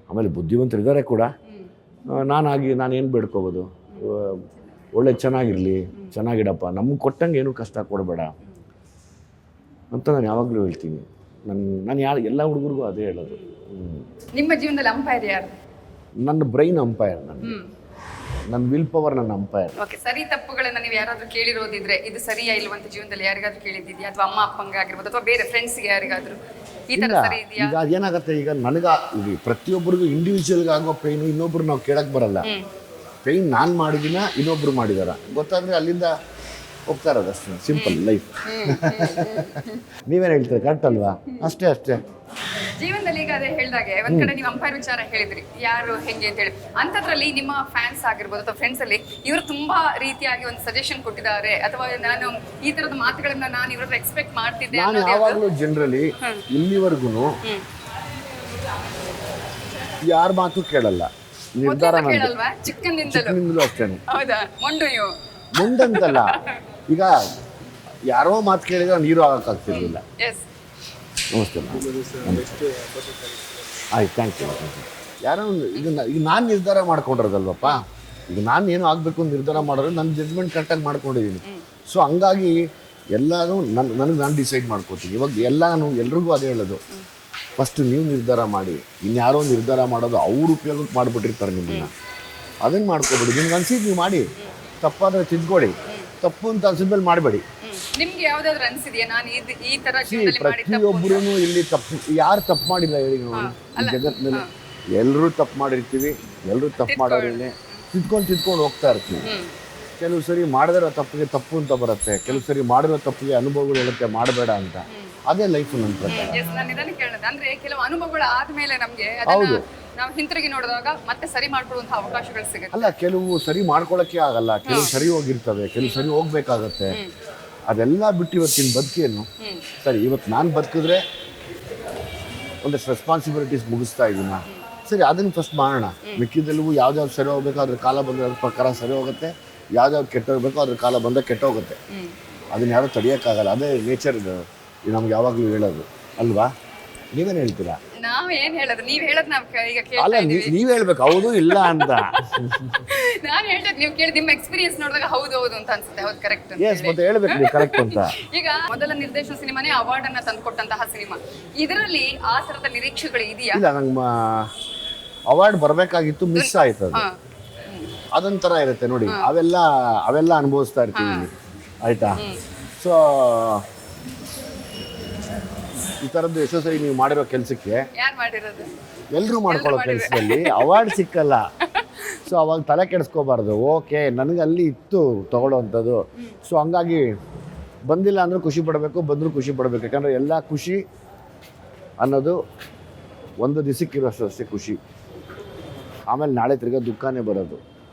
ಆಮೇಲೆ ಬುದ್ಧಿವಂತರಿದ್ದಾರೆ ಕೂಡ. ನಾನೇನು ಬೇಡ್ಕೋಬೋದು? ಒಳ್ಳೆ ಚೆನ್ನಾಗಿರಲಿ, ಚೆನ್ನಾಗಿಡಪ್ಪ, ನಮ್ಗೆ ಕೊಟ್ಟಂಗೆ ಏನೂ ಕಷ್ಟ ಕೊಡಬೇಡ ಅಂತ ನಾನು ಯಾವಾಗಲೂ ಹೇಳ್ತೀನಿ. ನಾನು ಎಲ್ಲ ಹುಡುಗರಿಗೂ ಅದೇ ಹೇಳೋದು.
ನಿಮ್ಮ ಜೀವನದಲ್ಲಿ ಅಂಪೈರ್ ಯಾರು?
ನನ್ನ ಬ್ರೈನ್ ಅಂಪೈರ್, ನನ್ನ ವಿಲ್ ಪವರ್ ನನ್ನ ಅಂಪೈರ್.
ಓಕೆ, ಸರಿ ತಪ್ಪುಗಳನ್ನ ನೀವು ಯಾರಾದ್ರೂ ಕೇಳಿರೋದಿದ್ರೆ ಇದು ಸರಿಯಾ ಇಲ್ವಂತ ಜೀವನದಲ್ಲಿ ಯಾರಿಗಾದ್ರೂ ಕೇಳಿದ್ದಿದ್ಯಾ? ಅಥವಾ ಅಮ್ಮ ಅಪ್ಪಂಗೆ ಆಗಿರ್ಬೋದು, ಅಥವಾ ಬೇರೆ ಫ್ರೆಂಡ್ಸ್ಗೆ ಯಾರಿಗಾದ್ರೂ ಈ ತರ ಸರಿ ಇದೆಯಾ?
ಈಗ ಏನಾಗುತ್ತೆ, ಈಗ ಪ್ರತಿಯೊಬ್ಬರಿಗೂ ಇಂಡಿವಿಜುವಲ್ಗೆ ಆಗೋ ಪೇಯ್ನು ಇನ್ನೊಬ್ರು ನಾವು ಕೇಳಕ್ಕೆ ಬರಲ್ಲ. ಪೇಯ್ನ್ ನಾನು ಮಾಡಿದಿನ, ಇನ್ನೊಬ್ರು ಮಾಡಿದಾರ ಗೊತ್ತಾದ್ರೆ ಅಲ್ಲಿಂದ ಹೋಗ್ತಾ ಇರೋದು ಅಷ್ಟೇ. Simple life. ನೀವೇನು ಹೇಳ್ತೀರಿ? ಕರೆಕ್ಟ್ ಅಲ್ವಾ? ಅಷ್ಟೇ.
ಜೀವನದಲ್ಲಿ ಈಗ ಅದೇ ಹೇಳಿದಾಗೆ ಒಂದ್ ಕಡೆ ನೀವು ಅಂಪೈರ್ ವಿಚಾರ ಹೇಳಿದ್ರಿ, ಯಾರು ಹೆಂಗೆ ಅಂತ ಹೇಳಿ. ಅಂಥದ್ರಲ್ಲಿ ನಿಮ್ಮ ಫ್ಯಾನ್ಸ್ ಆಗಿರ್ಬೋದು ಅಥವಾ ಫ್ರೆಂಡ್ಸ್ ಅಲ್ಲಿ ಇವರು ತುಂಬಾ ರೀತಿಯಾಗಿ ಒಂದು ಸಜೆಷನ್ ಕೊಟ್ಟಿದ್ದಾರೆ, ಅಥವಾ ನಾನು ಈ ತರದ ಮಾತುಗಳನ್ನ ನಾನು ಇವ್ರ ಎಕ್ಸ್ಪೆಕ್ಟ್ ಮಾಡ್ತಿದ್ದೆ?
ನಾನು ಯಾವಾಗಲೂ ಜನರಲಿ ಇಲ್ಲಿವರೆಗೂ ಯಾರ ಮಾತು ಕೇಳಲ್ಲ, ನಿರ್ಧಾರ
ಕೇಳಲ್ವಾ? ಚಿಕ್ಕಂದಿಂದಲೂ
ಅಷ್ಟೇ.
ಹೌದಾ?
ಮುಂದಂತಲ್ಲ, ಈಗ ಯಾರೋ ಮಾತು ಕೇಳಿದ್ರೆ ನೀರು ಆಗಕ್ಕಾಗ್ತಿರ್ಲಿಲ್ಲ. ನಮಸ್ತೆ. ಆಯ್ತು, ಥ್ಯಾಂಕ್ ಯು. ಯಾರೋ ಒಂದು ಈಗ ನಾನು ನಿರ್ಧಾರ ಮಾಡ್ಕೊಂಡಿರೋದಲ್ವಪ್ಪ. ಈಗ ನಾನು ಏನು ಆಗಬೇಕು ಅಂತ ನಿರ್ಧಾರ ಮಾಡೋದು, ನನ್ನ ಜಡ್ಜ್ಮೆಂಟ್ ಕರೆಕ್ಟಾಗಿ ಮಾಡ್ಕೊಂಡಿದ್ದೀನಿ. ಸೊ ಹಂಗಾಗಿ ಎಲ್ಲನೂ ನನಗೆ ನಾನು ಡಿಸೈಡ್ ಮಾಡ್ಕೊತೀನಿ. ಇವಾಗ ಎಲ್ರಿಗೂ ಅದೇ ಹೇಳೋದು, ಫಸ್ಟ್ ನೀವು ನಿರ್ಧಾರ ಮಾಡಿ. ಇನ್ಯಾರೋ ನಿರ್ಧಾರ ಮಾಡೋದು ಅವ್ರ ಉಪಯೋಗಕ್ಕೆ ಮಾಡಿಬಿಟ್ಟಿರ್ತಾರೆ ನಿಮ್ಮನ್ನು. ಅದನ್ನು ಮಾಡ್ಕೊಬೇಡಿ. ನಿಮ್ಗೆ ಅನ್ಸಿದ್ದು ನೀವು ಮಾಡಿ, ತಪ್ಪಾದರೆ ತಿದ್ಕೊಳ್ಳಿ, ತಪ್ಪು ಅಂತ ಅನ್ಸಿದ್ಮೇಲೆ ಮಾಡಬೇಡಿ.
ನಿಮ್ಗೆ ಯಾವ್ದಾದ್ರು ಅನ್ಸಿದ್ಯಾ ನಾನು ಈ ತರ ಜೀವನದಲ್ಲಿ ಮಾಡಿ?
ಪ್ರತಿಯೊಬ್ಬರೂ ಇಲ್ಲಿ ತಪ್ಪು, ಯಾರು ತಪ್ಪು ಮಾಡಿಲ್ಲ ಹೇಳಿ ನೋಡಿ ಈ ಜಗತ್ತಿನಲ್ಲಿ? ಎಲ್ಲರೂ ತಪ್ಪು ಮಾಡಿರ್ತೀವಿ, ಎಲ್ಲರೂ ತಪ್ಪು ಮಾಡೋರೇನೆ ತಿದ್ಕೊಂಡು ಹೋಗ್ತಾ ಇರ್ತೀವಿ. ಕೆಲವು ಸರಿ ಮಾಡದಿರೋ ತಪ್ಪಿಗೆ ತಪ್ಪು ಅಂತ ಬರುತ್ತೆ, ಕೆಲವು ಸರಿ ಮಾಡಿರೋ ತಪ್ಪಿಗೆ ಅನುಭವಗಳು ಹೇಳುತ್ತೆ ಮಾಡಬೇಡ ಅಂತ. ಅದೇ ಲೈಫು ನನ್ನ ಪ್ರಕಾರ.
ನಾನು ಇದನ್ನ ಕೇಳಿದೆ, ಅಂದ್ರೆ ಕೆಲವು ಅನುಭವಗಳು ಆದ್ಮೇಲೆ ನಮ್ಗೆ
ಹೌದು.
ನಾವು ಹಿಂತಿರುಗಿ ನೋಡಿದಾಗ ಮತ್ತೆ ಸರಿ ಮಾಡ್ಕೊಳ್ಳುವಂತ ಅವಕಾಶಗಳು ಸಿಗುತ್ತೆ.
ಅಲ್ಲ, ಕೆಲವು ಸರಿ ಮಾಡ್ಕೊಳಕ್ಕೆ ಆಗಲ್ಲ, ಕೆಲವು ಸರಿ ಹೋಗಿರ್ತವೆ, ಕೆಲವು ಸರಿ ಹೋಗ್ಬೇಕಾಗತ್ತೆ. ಅದೆಲ್ಲ ಬಿಟ್ಟು ಇವತ್ತಿನ ಬದುಕೇನು ಸರಿ, ಇವತ್ತು ನಾನು ಬದುಕಿದ್ರೆ ಒಂದಷ್ಟು ರೆಸ್ಪಾನ್ಸಿಬಿಲಿಟೀಸ್ ಮುಗಿಸ್ತಾ ಇದ್ದೀನ, ಸರಿ ಅದನ್ನು ಫಸ್ಟ್ ಮಾಡೋಣ. ಮಿಕ್ಕಿದೆಲ್ಲವೂ ಯಾವ್ದಾವ್ದು ಸರಿ ಹೋಗ್ಬೇಕು ಅದ್ರ ಕಾಲ ಬಂದ ಅದ್ರ ಪ್ರಕಾರ ಸರಿ ಹೋಗುತ್ತೆ, ಯಾವ್ದಾವ್ದು ಕೆಟ್ಟ ಹೋಗ್ಬೇಕು ಅದ್ರ ಕಾಲ ಬಂದ ಕೆಟ್ಟ ಹೋಗುತ್ತೆ. ಅದನ್ನ ಯಾರು ತಡೆಯೋಕ್ಕಾಗಲ್ಲ. ಅದೇ ನೇಚರ್ ನಮ್ಗೆ ಯಾವಾಗಲೂ ಹೇಳೋದು ಅಲ್ವಾ? ನೀವೇನು ಹೇಳ್ತೀರಾ?
ನಾವ್ ಏನ್ ಹೇಳೋದು, ನೀವ್ ಹೇಳೋದ್ ನಾವ್ ಈಗ
ಅಲ್ಲ,
ಕೇಳ್ತಾ
ನೀವ್ ಹೇಳ್ಬೇಕು ಹೌದು ಇಲ್ಲ ಅಂತ.
ನಾನು ಹೇಳ್ತೇನೆ, ನೀವು ಕೇಳಿ ನಿಮ್ಮ ಎಕ್ಸ್ಪೀರಿಯನ್ಸ್ ನೋಡಿದಾಗ ಹೌದು ಅಂತ ಅನ್ಸುತ್ತೆ. ಹೌದು, ಕರೆಕ್ಟ್.
ಎಸ್, ಮತ್ತೆ ಹೇಳ್ಬೇಕು ನೀವು ಕರೆಕ್ಟ್ ಅಂತ.
ಈಗ ಮೊದಲ ನಿರ್ದೇಶನ ಸಿನಿಮಾನೇ ಅವಾರ್ಡ್ ಅನ್ನ ತಂದುಕೊಟ್ಟಂತಹ ಸಿನಿಮಾ. ಇದರಲ್ಲಿ ಆ ತರದ ನಿರೀಕ್ಷೆಗಳು ಇದೆಯಾ?
ಇಲ್ಲ, ನಂಗೆ ಅವಾರ್ಡ್ ಬರಬೇಕಾಗಿತ್ತು, ಮಿಸ್ ಆಯ್ತು. ಅದು ಅದೊಂಥರ ಇರುತ್ತೆ ನೋಡಿ, ಅವೆಲ್ಲ ಅನುಭವಿಸ್ತಾ ಇರ್ತೀವಿ ಆಯ್ತಾ. ಸೊ ಈ ಥರದ್ದು ಎಷ್ಟೋ ಸರಿ ನೀವು ಮಾಡಿರೋ ಕೆಲಸಕ್ಕೆ
ಯಾರು ಮಾಡಿರೋದು?
ಎಲ್ಲರೂ ಮಾಡ್ಕೊಳ್ಳೋ ಕೆಲಸದಲ್ಲಿ ಅವಾರ್ಡ್ ಸಿಕ್ಕಲ್ಲ. ಸೊ ಅವಾಗ ತಲೆ ಕೆಡಿಸ್ಕೋಬಾರ್ದು. ಓಕೆ, ನನಗೆ ಅಲ್ಲಿ ಇತ್ತು ತಗೊಳ್ಳೋವಂಥದ್ದು. ಸೊ ಹಂಗಾಗಿ ಬಂದಿಲ್ಲ ಅಂದರೂ ಖುಷಿ ಪಡಬೇಕು, ಬಂದರೂ ಖುಷಿ ಪಡಬೇಕು. ಯಾಕಂದರೆ ಎಲ್ಲ ಖುಷಿ ಅನ್ನೋದು ಒಂದು ದಿವಸಕ್ಕಿರೋಷ್ಟು ಅಷ್ಟೇ ಖುಷಿ, ಆಮೇಲೆ ನಾಳೆ ತಿರ್ಗಾ ದುಃಖನೇ ಬರೋದು.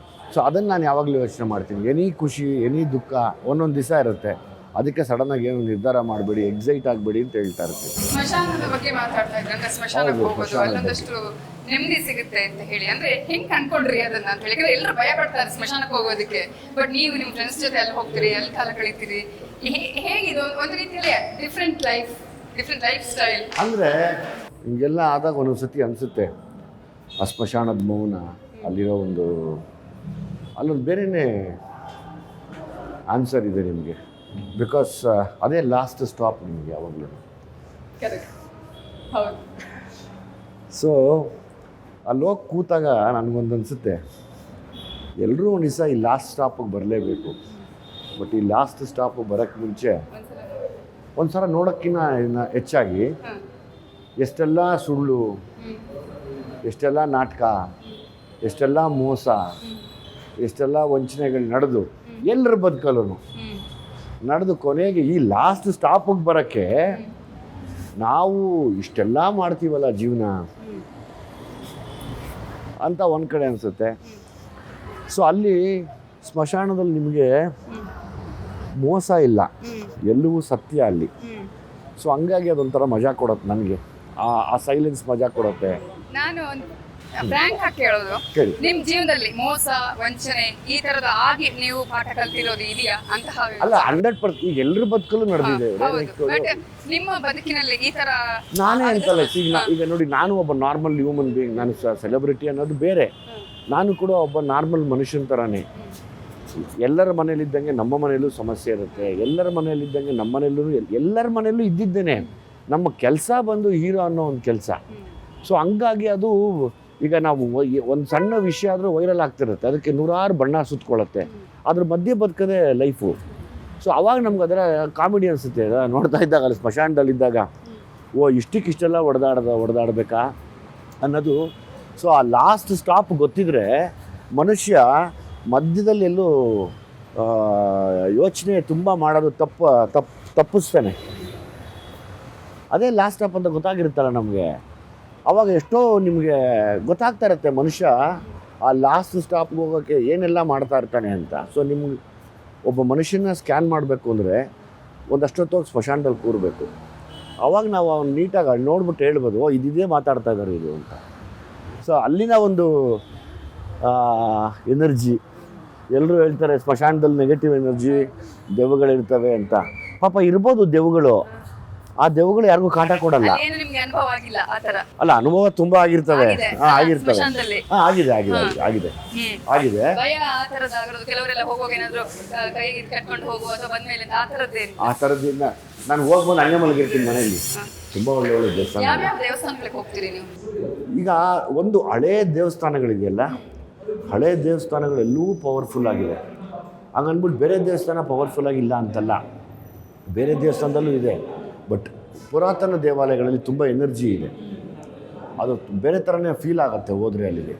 ಸೊ ಅದನ್ನು ನಾನು ಯಾವಾಗಲೂ ಯೋಚನೆ ಮಾಡ್ತೀನಿ. ಎನಿ ಖುಷಿ ಎನಿ ದುಃಖ ಒಂದೊಂದು ದಿವಸ ಇರುತ್ತೆ. ಅದಕ್ಕೆ ಸಡನ್ನಾಗಿ ಏನು ನಿರ್ಧಾರ ಮಾಡಬೇಡಿ, ಎಕ್ಸೈಟ್ ಆಗಬೇಡಿ ಅಂತ ಹೇಳ್ತಾ ಇರ್ತೀವಿ.
ಸ್ಮಶಾನದ ಬಗ್ಗೆ ಮಾತಾಡ್ತಾ ಇದ್ರೆ, ಅಂದ್ರೆ ಸ್ಮಶಾನಕ್ಕೆ ಹೋಗೋದು ಅಲ್ಲೊಂದಷ್ಟು ನೆಮ್ಮದಿ ಸಿಗುತ್ತೆ ಅಂತ ಹೇಳಿ, ಅಂದ್ರೆ ಹೆಂಗ್ ಅನ್ಕೊಂಡ್ರಿ ಅದನ್ನ ಅಂತ ಹೇಳಿ? ಎಲ್ಲರೂ ಭಯ ಪಡ್ತಾರೆ ಸ್ಮಶಾನಕ್ಕೆ ಹೋಗೋದಕ್ಕೆ, ಬಟ್ ನೀವು ನಿಮ್ಮ ಫ್ರೆಂಡ್ಸ್ ಜೊತೆ ಅಲ್ಲಿ ಹೋಗ್ತೀರಿ, ಅಲ್ಲಿ ಕಾಲ ಕಳೀತೀರಿ. ಹೇಗಿದು ಒಂದು ರೀತಿಯಲ್ಲಿ ಡಿಫ್ರೆಂಟ್ ಲೈಫ್ ಸ್ಟೈಲ್.
ಅಂದರೆ ಹಿಂಗೆಲ್ಲ ಆದಾಗ ಒಂದೊಂದು ಸತಿ ಅನಿಸುತ್ತೆ, ಆ ಸ್ಮಶಾನದ ಮೌನ, ಅಲ್ಲಿರೋ ಅಲ್ಲೊಂದು ಬೇರೆಯೇ ಆನ್ಸರ್ ಇದೆ ನಿಮಗೆ. ಬಿಕಾಸ್ ಅದೇ ಲಾಸ್ಟ್ ಸ್ಟಾಪ್ ನಿಮಗೆ ಯಾವಾಗಲೂ. ಸೊ ಅಲ್ಲಿ ಹೋಗಿ ಕೂತಾಗ ನನಗೊಂದು ಅನಿಸುತ್ತೆ, ಎಲ್ಲರೂ ಒಂದು ದಿವಸ ಈ ಲಾಸ್ಟ್ ಸ್ಟಾಪಿಗೆ ಬರಲೇಬೇಕು. ಬಟ್ ಈ ಲಾಸ್ಟ್ ಸ್ಟಾಪಿಗೆ ಬರೋಕ್ಕೆ ಮುಂಚೆ ಒಂದು ಸಲ ನೋಡೋಕ್ಕಿಂತ ಹೆಚ್ಚಾಗಿ ಎಷ್ಟೆಲ್ಲ ಸುಳ್ಳು, ಎಷ್ಟೆಲ್ಲ ನಾಟಕ, ಎಷ್ಟೆಲ್ಲ ಮೋಸ, ಎಷ್ಟೆಲ್ಲ ವಂಚನೆಗಳು ನಡೆದು ಎಲ್ಲರ ಬದುಕಲ್ಲೂ ನಡೆದು ಕೊನೆಗೆ ಈ ಲಾಸ್ಟ್ ಸ್ಟಾಪಿಗೆ ಬರೋಕ್ಕೆ ನಾವು ಇಷ್ಟೆಲ್ಲ ಮಾಡ್ತೀವಲ್ಲ ಜೀವನ ಅಂತ ಒಂದು ಕಡೆ ಅನಿಸುತ್ತೆ. ಸೊ ಅಲ್ಲಿ ಸ್ಮಶಾನದಲ್ಲಿ ನಿಮಗೆ ಮೋಸ ಇಲ್ಲ, ಎಲ್ಲವೂ ಸತ್ಯ ಅಲ್ಲಿ. ಸೊ ಹಂಗಾಗಿ ಅದೊಂಥರ ಮಜಾ ಕೊಡುತ್ತೆ ನನಗೆ, ಆ ಸೈಲೆನ್ಸ್ ಮಜಾ ಕೊಡುತ್ತೆ.
ನಾನು ಒಂದು ಫ್ರ್ಯಾಂಕ್ ಆಗಿ ಕೇಳೋದು, ನಿಮ್ ಜೀವನದಲ್ಲಿ ಮೋಸ ವಂಚನೆ ಈ ತರದ ಆಗಿ ನೀವು ಪಾಠ ಕಲ್ತಿರೋದು ಇದೆಯಾ ಅಂತಹ?
ಅಲ್ಲ, 100% ಈಗ ಎಲ್ಲರ ಬದುಕಲ್ಲೂ ನಡೆದಿದೆ.
ಬಟ್ ನಿಮ್ಮ ಬದುಕಿನಲ್ಲಿ ಈ ತರ
ನಾನೇ ಅಂತಲ್ಲ, ಈಗ ನೋಡಿ, ನಾನು ಒಬ್ಬ ನಾರ್ಮಲ್ ಹ್ಯೂಮನ್ ಬೀಯಿಂಗ್. ನಾನು ಸೆಲೆಬ್ರಿಟಿ ಅನ್ನೋದು ಬೇರೆ, ನಾನು ಕೂಡ ಒಬ್ಬ ನಾರ್ಮಲ್ ಮನುಷ್ಯನ ಥರನೇ. ಎಲ್ಲರ ಮನೇಲಿದ್ದಂಗೆ ನಮ್ಮ ಮನೆಯಲ್ಲೂ ಸಮಸ್ಯೆ ಇರುತ್ತೆ, ಎಲ್ಲರ ಮನೆಯಲ್ಲಿದ್ದಂಗೆ ನಮ್ಮ ಮನೆಯಲ್ಲೂ, ಎಲ್ಲರ ಮನೆಯಲ್ಲೂ ಇದ್ದಿದ್ದೇನೆ. ನಮ್ಮ ಕೆಲಸ ಬಂದು ಹೀರೋ ಅನ್ನೋ ಒಂದು ಕೆಲಸ. ಸೊ ಹಂಗಾಗಿ ಅದು ಈಗ ನಾವು ಒಂದು ಸಣ್ಣ ವಿಷಯ ಆದರೂ ವೈರಲ್ ಆಗ್ತಿರುತ್ತೆ, ಅದಕ್ಕೆ ನೂರಾರು ಬಣ್ಣ ಸುತ್ಕೊಳ್ಳುತ್ತೆ. ಅದ್ರ ಮಧ್ಯೆ ಬದುಕದೇ ಲೈಫು. ಸೊ ಅವಾಗ ನಮ್ಗೆ ಅದರ ಕಾಮಿಡಿ ಅನಿಸುತ್ತೆ ನೋಡ್ತಾ ಇದ್ದಾಗ, ಅಲ್ಲಿ ಸ್ಮಶಾನದಲ್ಲಿದ್ದಾಗ, ಇಷ್ಟಕ್ಕಿಷ್ಟೆಲ್ಲ ಹೊಡೆದಾಡಬೇಕಾ ಅನ್ನೋದು. ಸೊ ಆ ಲಾಸ್ಟ್ ಸ್ಟಾಪ್ ಗೊತ್ತಿದ್ರೆ ಮನುಷ್ಯ ಮಧ್ಯದಲ್ಲಿ ಎಲ್ಲೂ ಯೋಚನೆ ತುಂಬ ಮಾಡೋದು ತಪ್ಪಿಸ್ತಾನೆ. ಅದೇ ಲಾಸ್ಟ್ ಸ್ಟಾಪ್ ಅಂತ ಗೊತ್ತಾಗಿರುತ್ತಲ್ಲ ನಮಗೆ. ಆವಾಗ ಎಷ್ಟೋ ನಿಮಗೆ ಗೊತ್ತಾಗ್ತಾ ಇರುತ್ತೆ ಮನುಷ್ಯ ಆ ಲಾಸ್ಟ್ ಸ್ಟಾಪ್ಗೆ ಹೋಗೋಕ್ಕೆ ಏನೆಲ್ಲ ಮಾಡ್ತಾ ಇರ್ತಾನೆ ಅಂತ. ಸೊ ನಿಮ್ಗೆ ಒಬ್ಬ ಮನುಷ್ಯನ ಸ್ಕ್ಯಾನ್ ಮಾಡಬೇಕು ಅಂದರೆ ಒಂದಷ್ಟೊತ್ತೋಗಿ ಸ್ಮಶಾನದಲ್ಲಿ ಕೂರಬೇಕು. ಆವಾಗ ನಾವು ಅವ್ನು ನೀಟಾಗಿ ಅಲ್ಲಿ ನೋಡ್ಬಿಟ್ಟು ಹೇಳ್ಬೋದು, ಇದೇ ಮಾತಾಡ್ತಾ ಇದ್ದಾರೆ ಇದು ಅಂತ. ಸೊ ಅಲ್ಲಿನ ಒಂದು ಎನರ್ಜಿ, ಎಲ್ಲರೂ ಹೇಳ್ತಾರೆ ಸ್ಮಶಾನದಲ್ಲಿ ನೆಗೆಟಿವ್ ಎನರ್ಜಿ, ದೆವ್ವಗಳಿರ್ತವೆ ಅಂತ. ಪಾಪ ಇರ್ಬೋದು ದೆವ್ವಗಳು, ಆ ದೆವ್ವಗಳು ಯಾರಿಗೂ ಕಾಟ ಕೊಡಲ್ಲ. ಅಲ್ಲ, ಅನುಭವ ತುಂಬಾ ಆಗಿರ್ತವೆ. ಆಗಿರ್ತವೆ. ಆಗಿದೆ. ಆ ಥರದಿಂದ ನಾನು ಹೋಗ್ಬಂದು ಹಂಗೆ ಮಲಗಿರ್ತೀನಿ ಮನೆಯಲ್ಲಿ. ತುಂಬಾ ಒಳ್ಳೆ
ದೇವಸ್ಥಾನಗಳಿಗೆ ಹೋಗ್ತೀರಿ ನೀವು?
ಈಗ ಒಂದು ಹಳೇ ದೇವಸ್ಥಾನಗಳಿದೆಯಲ್ಲ, ಹಳೇ ದೇವಸ್ಥಾನಗಳೆಲ್ಲವೂ ಪವರ್ಫುಲ್ ಆಗಿದೆ. ಹಂಗನ್ಬಿಟ್ಟು ಬೇರೆ ದೇವಸ್ಥಾನ ಪವರ್ಫುಲ್ ಆಗಿಲ್ಲ ಅಂತಲ್ಲ, ಬೇರೆ ದೇವಸ್ಥಾನದಲ್ಲೂ ಇದೆ. ಬಟ್ ಪುರಾತನ ದೇವಾಲಯಗಳಲ್ಲಿ ತುಂಬ ಎನರ್ಜಿ ಇದೆ. ಅದು ಬೇರೆ ಥರನೇ ಫೀಲ್ ಆಗುತ್ತೆ ಹೋದರೆ ಅಲ್ಲಿಗೆ.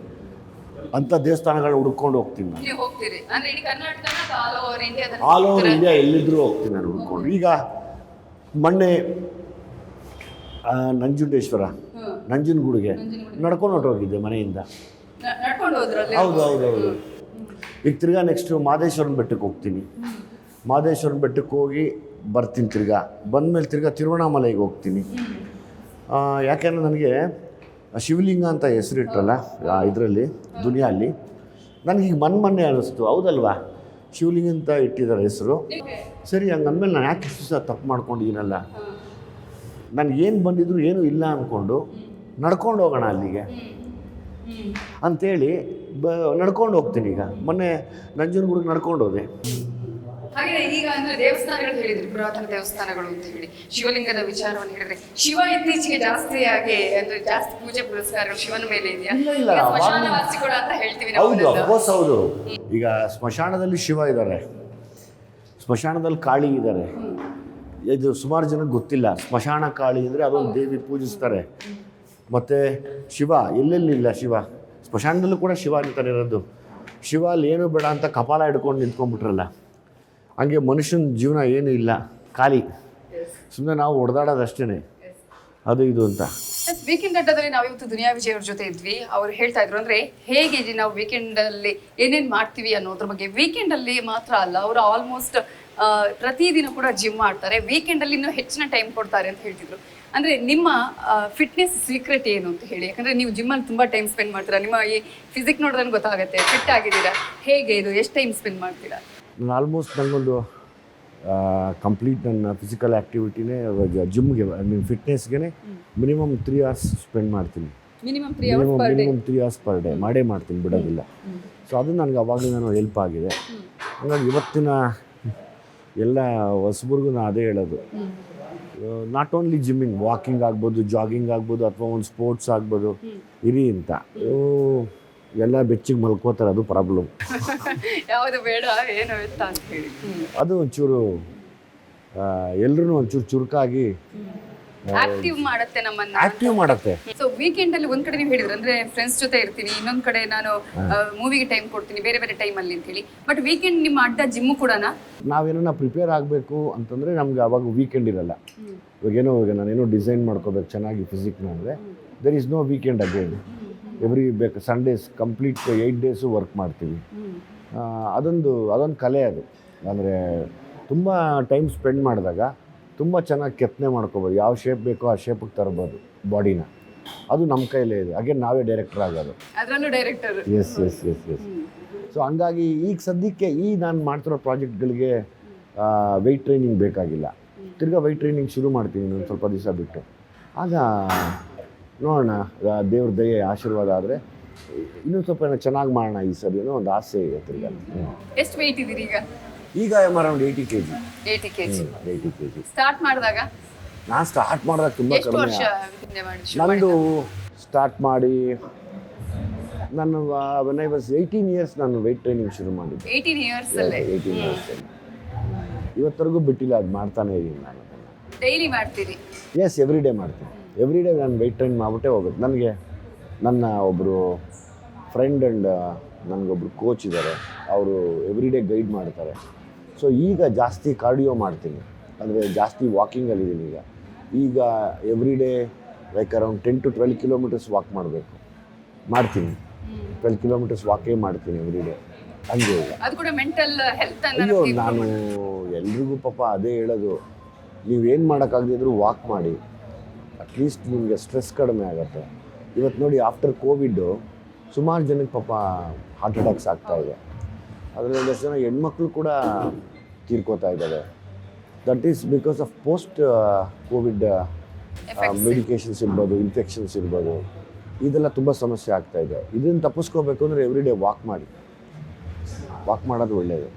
ಅಂಥ ದೇವಸ್ಥಾನಗಳನ್ನ ಹುಡ್ಕೊಂಡು ಹೋಗ್ತೀನಿ ನಾನು.
ನೀವು ಹೋಗ್ತೀರಿ ಅಂದ್ರೆ ಇಡೀ ಕರ್ನಾಟಕನ ಆಲ್ ಓವರ್ ಇಂಡಿಯಾದಲ್ಲಿ
ಆಲ್ ಓವರ್ ಇಂಡಿಯಾ ಎಲ್ಲಿದ್ದರೂ ಹೋಗ್ತೀನಿ ನಾನು ಹುಡ್ಕೊಂಡು. ಈಗ ಮೊನ್ನೆ ನಂಜುಂಡೇಶ್ವರ, ನಂಜನಗೂಡಿಗೆ ನಡ್ಕೊಂಡು ಹೊರಟೋಗಿದ್ದೆ ಮನೆಯಿಂದ.
ನಡ್ಕೊಂಡು ಹೋದ್ರಲ್ಲಿ
ಹೌದು. ಈಗ ತಿರ್ಗಾ ನೆಕ್ಸ್ಟು ಮಾದೇಶ್ವರನ ಬೆಟ್ಟಕ್ಕೆ ಹೋಗ್ತೀನಿ. ಮಾದೇಶ್ವರನ ಬೆಟ್ಟಕ್ಕೆ ಹೋಗಿ ಬರ್ತೀನಿ. ತಿರ್ಗಾ ಬಂದಮೇಲೆ ತಿರ್ಗಾ ತಿರುವಣ್ಣಾಮಲೈಗೆ ಹೋಗ್ತೀನಿ. ಯಾಕೆಂದರೆ ನನಗೆ ಶಿವಲಿಂಗ ಅಂತ ಹೆಸರಿಟ್ರಲ್ಲ ಇದರಲ್ಲಿ ದುನಿಯಲ್ಲಿ, ನನಗೀಗ ಮೊನ್ನೆ ಅನ್ನಿಸ್ತು, ಹೌದಲ್ವಾ ಶಿವಲಿಂಗ ಅಂತ ಇಟ್ಟಿದ್ದಾರೆ ಹೆಸರು. ಸರಿ ಹಂಗಂದ್ಮೇಲೆ ನಾನು ಯಾಕೆ ಇಷ್ಟು ಸಹ ತಪ್ಪು ಮಾಡ್ಕೊಂಡಿದ್ದೀನಲ್ಲ, ನನಗೇನು ಬಂದಿದ್ರು ಏನೂ ಇಲ್ಲ ಅಂದ್ಕೊಂಡು ನಡ್ಕೊಂಡು ಹೋಗೋಣ ಅಲ್ಲಿಗೆ ಅಂಥೇಳಿ ನಡ್ಕೊಂಡು ಹೋಗ್ತೀನಿ. ಈಗ ಮೊನ್ನೆ ನಂಜನಗೂಡಿಗೆ ನಡ್ಕೊಂಡು ಹೋದೆ.
ಹಾಗೆ ಈಗ ಅಂದ್ರೆ ದೇವಸ್ಥಾನಗಳು ಹೇಳಿದ್ರಿ, ಪುರಾತನ ದೇವಸ್ಥಾನಗಳು ಅಂತ ಹೇಳಿ ಶಿವಲಿಂಗದ ವಿಚಾರವನ್ನು ಹೇಳಿದ್ರೆ, ಶಿವ ಇತ್ತೀಚೆಗೆ ಜಾಸ್ತಿಯಾಗಿ ಅಂದ್ರೆ ಜಾಸ್ತಿ ಪೂಜೆ ಪುರಸ್ಕಾರಗಳು ಶಿವನ ಮೇಲೆ ಇದೆಯಾ?
ಇಲ್ಲ,
ಈಗ ಸ್ಮಶಾನವಾಸಿಗಳು ಅಂತ ಹೇಳ್ತೀವಿ ನಾವು.
ಹೌದು, ಅಫ್ಕೋರ್ಸ್ ಹೌದು. ಈಗ ಸ್ಮಶಾನದಲ್ಲಿ ಶಿವ ಇದ್ದಾರೆ, ಸ್ಮಶಾನದಲ್ಲಿ ಕಾಳಿ ಇದ್ದಾರೆ. ಇದು ಸುಮಾರು ಜನಕ್ಕೆ ಗೊತ್ತಿಲ್ಲ. ಸ್ಮಶಾನ ಕಾಳಿ ಅಂದರೆ ಅದೊಂದು ದೇವಿ ಪೂಜಿಸ್ತಾರೆ. ಮತ್ತು ಶಿವ ಎಲ್ಲೆಲ್ಲಿಲ್ಲ ಶಿವ, ಸ್ಮಶಾನದಲ್ಲೂ ಕೂಡ ಶಿವ ಅಂತಾನೆ ಇರೋದು. ಶಿವ ಅಲ್ಲಿ ಏನೂ ಬೇಡ ಅಂತ ಕಪಾಲ ಹಿಡ್ಕೊಂಡು ನಿಂತ್ಕೊಂಡ್ಬಿಟ್ರಲ್ಲ, ಹಂಗೆ ಮನುಷ್ಯನ ಜೀವನ ಏನೂ ಇಲ್ಲ, ಖಾಲಿ ಸುಮ್ಮನೆ ನಾವು ಹೊಡೆದಾಡೋದಷ್ಟೇ ಅದು ಇದು ಅಂತ.
ವೀಕೆಂಡ್ ಅಡ್ಡದಲ್ಲಿ ನಾವು ಇವತ್ತು ದುನಿಯಾ ವಿಜಯ್ ಅವ್ರ ಜೊತೆ ಇದ್ವಿ. ಅವ್ರು ಹೇಳ್ತಾ ಇದ್ರು ಅಂದ್ರೆ ಹೇಗೆ ನಾವು ವೀಕೆಂಡ್ ಅಲ್ಲಿ ಏನೇನ್ ಮಾಡ್ತೀವಿ ಅನ್ನೋದ್ರ ಬಗ್ಗೆ. ವೀಕೆಂಡ್ ಅಲ್ಲಿ ಮಾತ್ರ ಅಲ್ಲ, ಅವರು ಆಲ್ಮೋಸ್ಟ್ ಪ್ರತಿದಿನ ಕೂಡ ಜಿಮ್ ಮಾಡ್ತಾರೆ, ವೀಕೆಂಡ್ ಅಲ್ಲಿ ಇನ್ನೂ ಹೆಚ್ಚಿನ ಟೈಮ್ ಕೊಡ್ತಾರೆ ಅಂತ ಹೇಳ್ತಿದ್ರು. ಅಂದ್ರೆ ನಿಮ್ಮ ಫಿಟ್ನೆಸ್ ಸೀಕ್ರೆಟ್ ಏನು ಅಂತ ಹೇಳಿ, ಯಾಕಂದ್ರೆ ನೀವು ಜಿಮ್ಮಲ್ಲಿ ತುಂಬಾ ಟೈಮ್ ಸ್ಪೆಂಡ್ ಮಾಡ್ತೀರಾ, ನಿಮ್ಮ ಈ ಫಿಸಿಕ್ ನೋಡಿದ್ರೆ ಗೊತ್ತಾಗುತ್ತೆ ಫಿಟ್ ಆಗಿದ್ದೀರಾ. ಹೇಗೆ ಇದು ಎಷ್ಟು ಟೈಮ್ ಸ್ಪೆಂಡ್ ಮಾಡ್ತೀರಾ?
ನಾನು ಆಲ್ಮೋಸ್ಟ್ ನನಗೊಂದು ಕಂಪ್ಲೀಟ್ ನನ್ನ ಫಿಸಿಕಲ್ ಆ್ಯಕ್ಟಿವಿಟಿನೇ ಜಿಮ್ಗೆ ಫಿಟ್ನೆಸ್ಗೆ ಮಿನಿಮಮ್ 3 hours ಸ್ಪೆಂಡ್ ಮಾಡ್ತೀನಿ.
Minimum
minimum 3 hours per day ಮಾಡೇ ಮಾಡ್ತೀನಿ, ಬಿಡೋದಿಲ್ಲ. ಸೊ ಅದು ನನಗೆ ಅವಾಗಲೂ ಹೆಲ್ಪ್ ಆಗಿದೆ. ಹಾಗಾಗಿ ಇವತ್ತಿನ ಎಲ್ಲ ಹೊಸಬ್ರಿಗೂ ನಾನು ಅದೇ ಹೇಳೋದು, ನಾಟ್ ಓನ್ಲಿ ಜಿಮ್ಮಿಂಗ್, ವಾಕಿಂಗ್ ಆಗ್ಬೋದು, ಜಾಗಿಂಗ್ ಆಗ್ಬೋದು, ಅಥವಾ ಒಂದು ಸ್ಪೋರ್ಟ್ಸ್ ಆಗ್ಬೋದು, ಇರಿ ಅಂತ. ಎಲ್ಲ ಬೆಚ್ಚಿಗೆ ಮಲ್ಕೋತಾರೆ, ಅದು ಪ್ರಾಬ್ಲಮ್.
ಯಾವುದು ಬೇಡ ಏನು ಎತ್ತ ಅಂತ ಹೇಳಿ
ಅದು ಒಂಚೂರು ಎಲ್ಲರೂ ಒಂಚೂರು ಚುರುಕಾಗಿ
ಆಕ್ಟಿವ್ ಮಾಡುತ್ತೆ ನಮ್ಮನ್ನ,
ಆಕ್ಟಿವ್ ಮಾಡುತ್ತೆ.
ಸೊ ವೀಕೆಂಡ್ ಅಲ್ಲಿ ಒಂದ್ ಕಡೆ ನೀವು ಹೇಳಿದ್ರು ಅಂದ್ರೆ ಫ್ರೆಂಡ್ಸ್ ಜೊತೆ ಇರ್ತೀನಿ, ಇನ್ನೊಂದ್ ಕಡೆ ನಾನು ಮೂವಿಗೆ ಟೈಮ್ ಕೊಡ್ತೀನಿ ಬೇರೆ ಬೇರೆ ಟೈಮ್ ಅಲ್ಲಿ ಅಂತ ಹೇಳಿ. ಬಟ್ ವೀಕೆಂಡ್ ನಿಮ್ಮ ಅಡ್ಡ ಜಿಮ್ ಕೂಡನಾ?
ನಾವೇನೋ ಪ್ರಿಪೇರ್ ಆಗಬೇಕು ಅಂತಂದರೆ ನಮ್ಗೆ ಅವಾಗ ವೀಕೆಂಡ್ ಇರಲ್ಲ. ಈಗ ನಾನೇನೋ ಡಿಸೈನ್ ಮಾಡ್ಕೋಬೇಕು ಚೆನ್ನಾಗಿ ಫಿಸಿಕ್ನ ಅಂದರೆ there is no weekend again. ಬೇಕು ಸಂಡೇಸ್ ಕಂಪ್ಲೀಟ್ 8 days ವರ್ಕ್ ಮಾಡ್ತೀವಿ. ಅದೊಂದು ಕಲೆ ಅದು. ಅಂದರೆ ತುಂಬ ಟೈಮ್ ಸ್ಪೆಂಡ್ ಮಾಡಿದಾಗ ತುಂಬ ಚೆನ್ನಾಗಿ ಕೆತ್ತನೆ ಮಾಡ್ಕೋಬೋದು, ಯಾವ ಶೇಪ್ ಬೇಕೋ ಆ ಶೇಪಿಗೆ ತರ್ಬೋದು ಬಾಡಿನ. ಅದು ನಮ್ಮ ಕೈಲೇ ಇದೆ. ಹಾಗೆ ನಾವೇ ಡೈರೆಕ್ಟರ್ ಆಗೋದು,
ಅದರಲ್ಲೂ ಡೈರೆಕ್ಟರ್.
ಎಸ್. ಸೊ ಹಂಗಾಗಿ ಈಗ ಸದ್ಯಕ್ಕೆ ನಾನು ಮಾಡ್ತಿರೋ ಪ್ರಾಜೆಕ್ಟ್ಗಳಿಗೆ ವೆಯ್ಟ್ ಟ್ರೈನಿಂಗ್ ಬೇಕಾಗಿಲ್ಲ. ತಿರ್ಗಾ ವೆಯ್ಟ್ ಟ್ರೈನಿಂಗ್ ಶುರು ಮಾಡ್ತೀನಿ ಇನ್ನೊಂದು ಸ್ವಲ್ಪ ದಿವಸ ಬಿಟ್ಟು. ಆಗ ನೋಡೋಣ, ದೇವ್ರ ದಯೆ ಆಶೀರ್ವಾದ ಆದರೆ ಇನ್ನೊಂದು ಸ್ವಲ್ಪ ಚೆನ್ನಾಗಿ ಮಾಡೋಣ ಈ ಸರಿ ಅನ್ನೋ ಒಂದು ಆಸೆ ಇದೆ ತಿರ್ಗಾ.
ಎಷ್ಟು ವೆಯ್ಟ್ ಇದ್ದೀರಿ ಈಗ?
ಈಗ around 80 kg.
80 kg.
80 kg.
Start ಮಾಡಿದಾಗ?
ನಾನು ಸ್ಟಾರ್ಟ್ ಮಾಡಿದಾಗ ತುಂಬ
ಎಷ್ಟು
ಕಡಿಮೆ.
ವರ್ಷ ಹಿಂದೆ ಮಾಡಿ?
ನಂದು ಸ್ಟಾರ್ಟ್ ಮಾಡಿ ನಾನು ವೆನ್ ಐ ವಾಸ್ 18 years ನಾನು ವೆಯ್ಟ್ ಟ್ರೈನಿಂಗ್ ಶುರು ಮಾಡಿದ್ದೆ.
18 years ಅಲ್ಲೇ?
18 years. ಇವತ್ತರೆಗೂ ಬಿಟ್ಟಿಲ್ಲ, ಅದು ಮಾಡ್ತಾನೆ ಇದ್ದೀನಿ ನಾನು.
ಡೈಲಿ ಮಾಡ್ತೀರಿ?
ಎಸ್, ಎವ್ರಿ ಡೇ ಮಾಡ್ತೀನಿ. ಎವ್ರಿ ಡೇ ನಾನು ವೆಯ್ಟ್ ಟ್ರೈನ್ ಮಾಡಿಬಿಟ್ಟೆ ಹೋಗುತ್ತೆ. ನನಗೆ ನನ್ನ ಒಬ್ಬರು ಫ್ರೆಂಡ್ ಆ್ಯಂಡ್ ನನಗೊಬ್ರು ಕೋಚ್ ಇದ್ದಾರೆ, ಅವರು ಎವ್ರಿ ಡೇ ಗೈಡ್ ಮಾಡ್ತಾರೆ. ಸೊ ಈಗ ಜಾಸ್ತಿ ಕಾರ್ಡಿಯೋ ಮಾಡ್ತೀನಿ, ಅಂದರೆ ಜಾಸ್ತಿ ವಾಕಿಂಗಲ್ಲಿದ್ದೀನಿ ಈಗ every day like around 10 to 12 kilometers walk ಮಾಡ್ತೀನಿ. 12 kilometers ವಾಕೇ ಮಾಡ್ತೀನಿ ಎವ್ರಿ ಡೇ. ಹಂಗೆ ಈಗ
ಅದು ಕೂಡ ಮೆಂಟಲ್ ಹೆಲ್ತ್
ಅಯ್ಯೋ, ನಾನು ಎಲ್ರಿಗೂ ಪಾಪ ಅದೇ ಹೇಳೋದು, ನೀವೇನು ಮಾಡೋಕ್ಕಾಗದಿದ್ರು ವಾಕ್ ಮಾಡಿ, ಅಟ್ಲೀಸ್ಟ್ ನಿಮಗೆ ಸ್ಟ್ರೆಸ್ ಕಡಿಮೆ ಆಗುತ್ತೆ. ಇವತ್ತು ನೋಡಿ, ಆಫ್ಟರ್ ಕೋವಿಡ್ಡು ಸುಮಾರು ಜನಕ್ಕೆ ಪಾಪ ಹಾರ್ಟ್ ಅಟ್ಯಾಕ್ಸ್ ಆಗ್ತಾಯಿದೆ. ಅದರಲ್ಲಿ ಒಂದಷ್ಟು ಜನ ಹೆಣ್ಮಕ್ಳು ಕೂಡ ತೀರ್ಕೋತಾ ಇದ್ದಾರೆ. That is because of post Covid medications ಇರ್ಬೋದು, ಇನ್ಫೆಕ್ಷನ್ಸ್ ಇರ್ಬೋದು, ಇದೆಲ್ಲ ತುಂಬ ಸಮಸ್ಯೆ ಆಗ್ತಾಯಿದೆ. ಇದನ್ನು ತಪ್ಪಿಸ್ಕೋಬೇಕು ಅಂದರೆ ಎವ್ರಿ ಡೇ ವಾಕ್ ಮಾಡೋದು ಒಳ್ಳೆಯದು.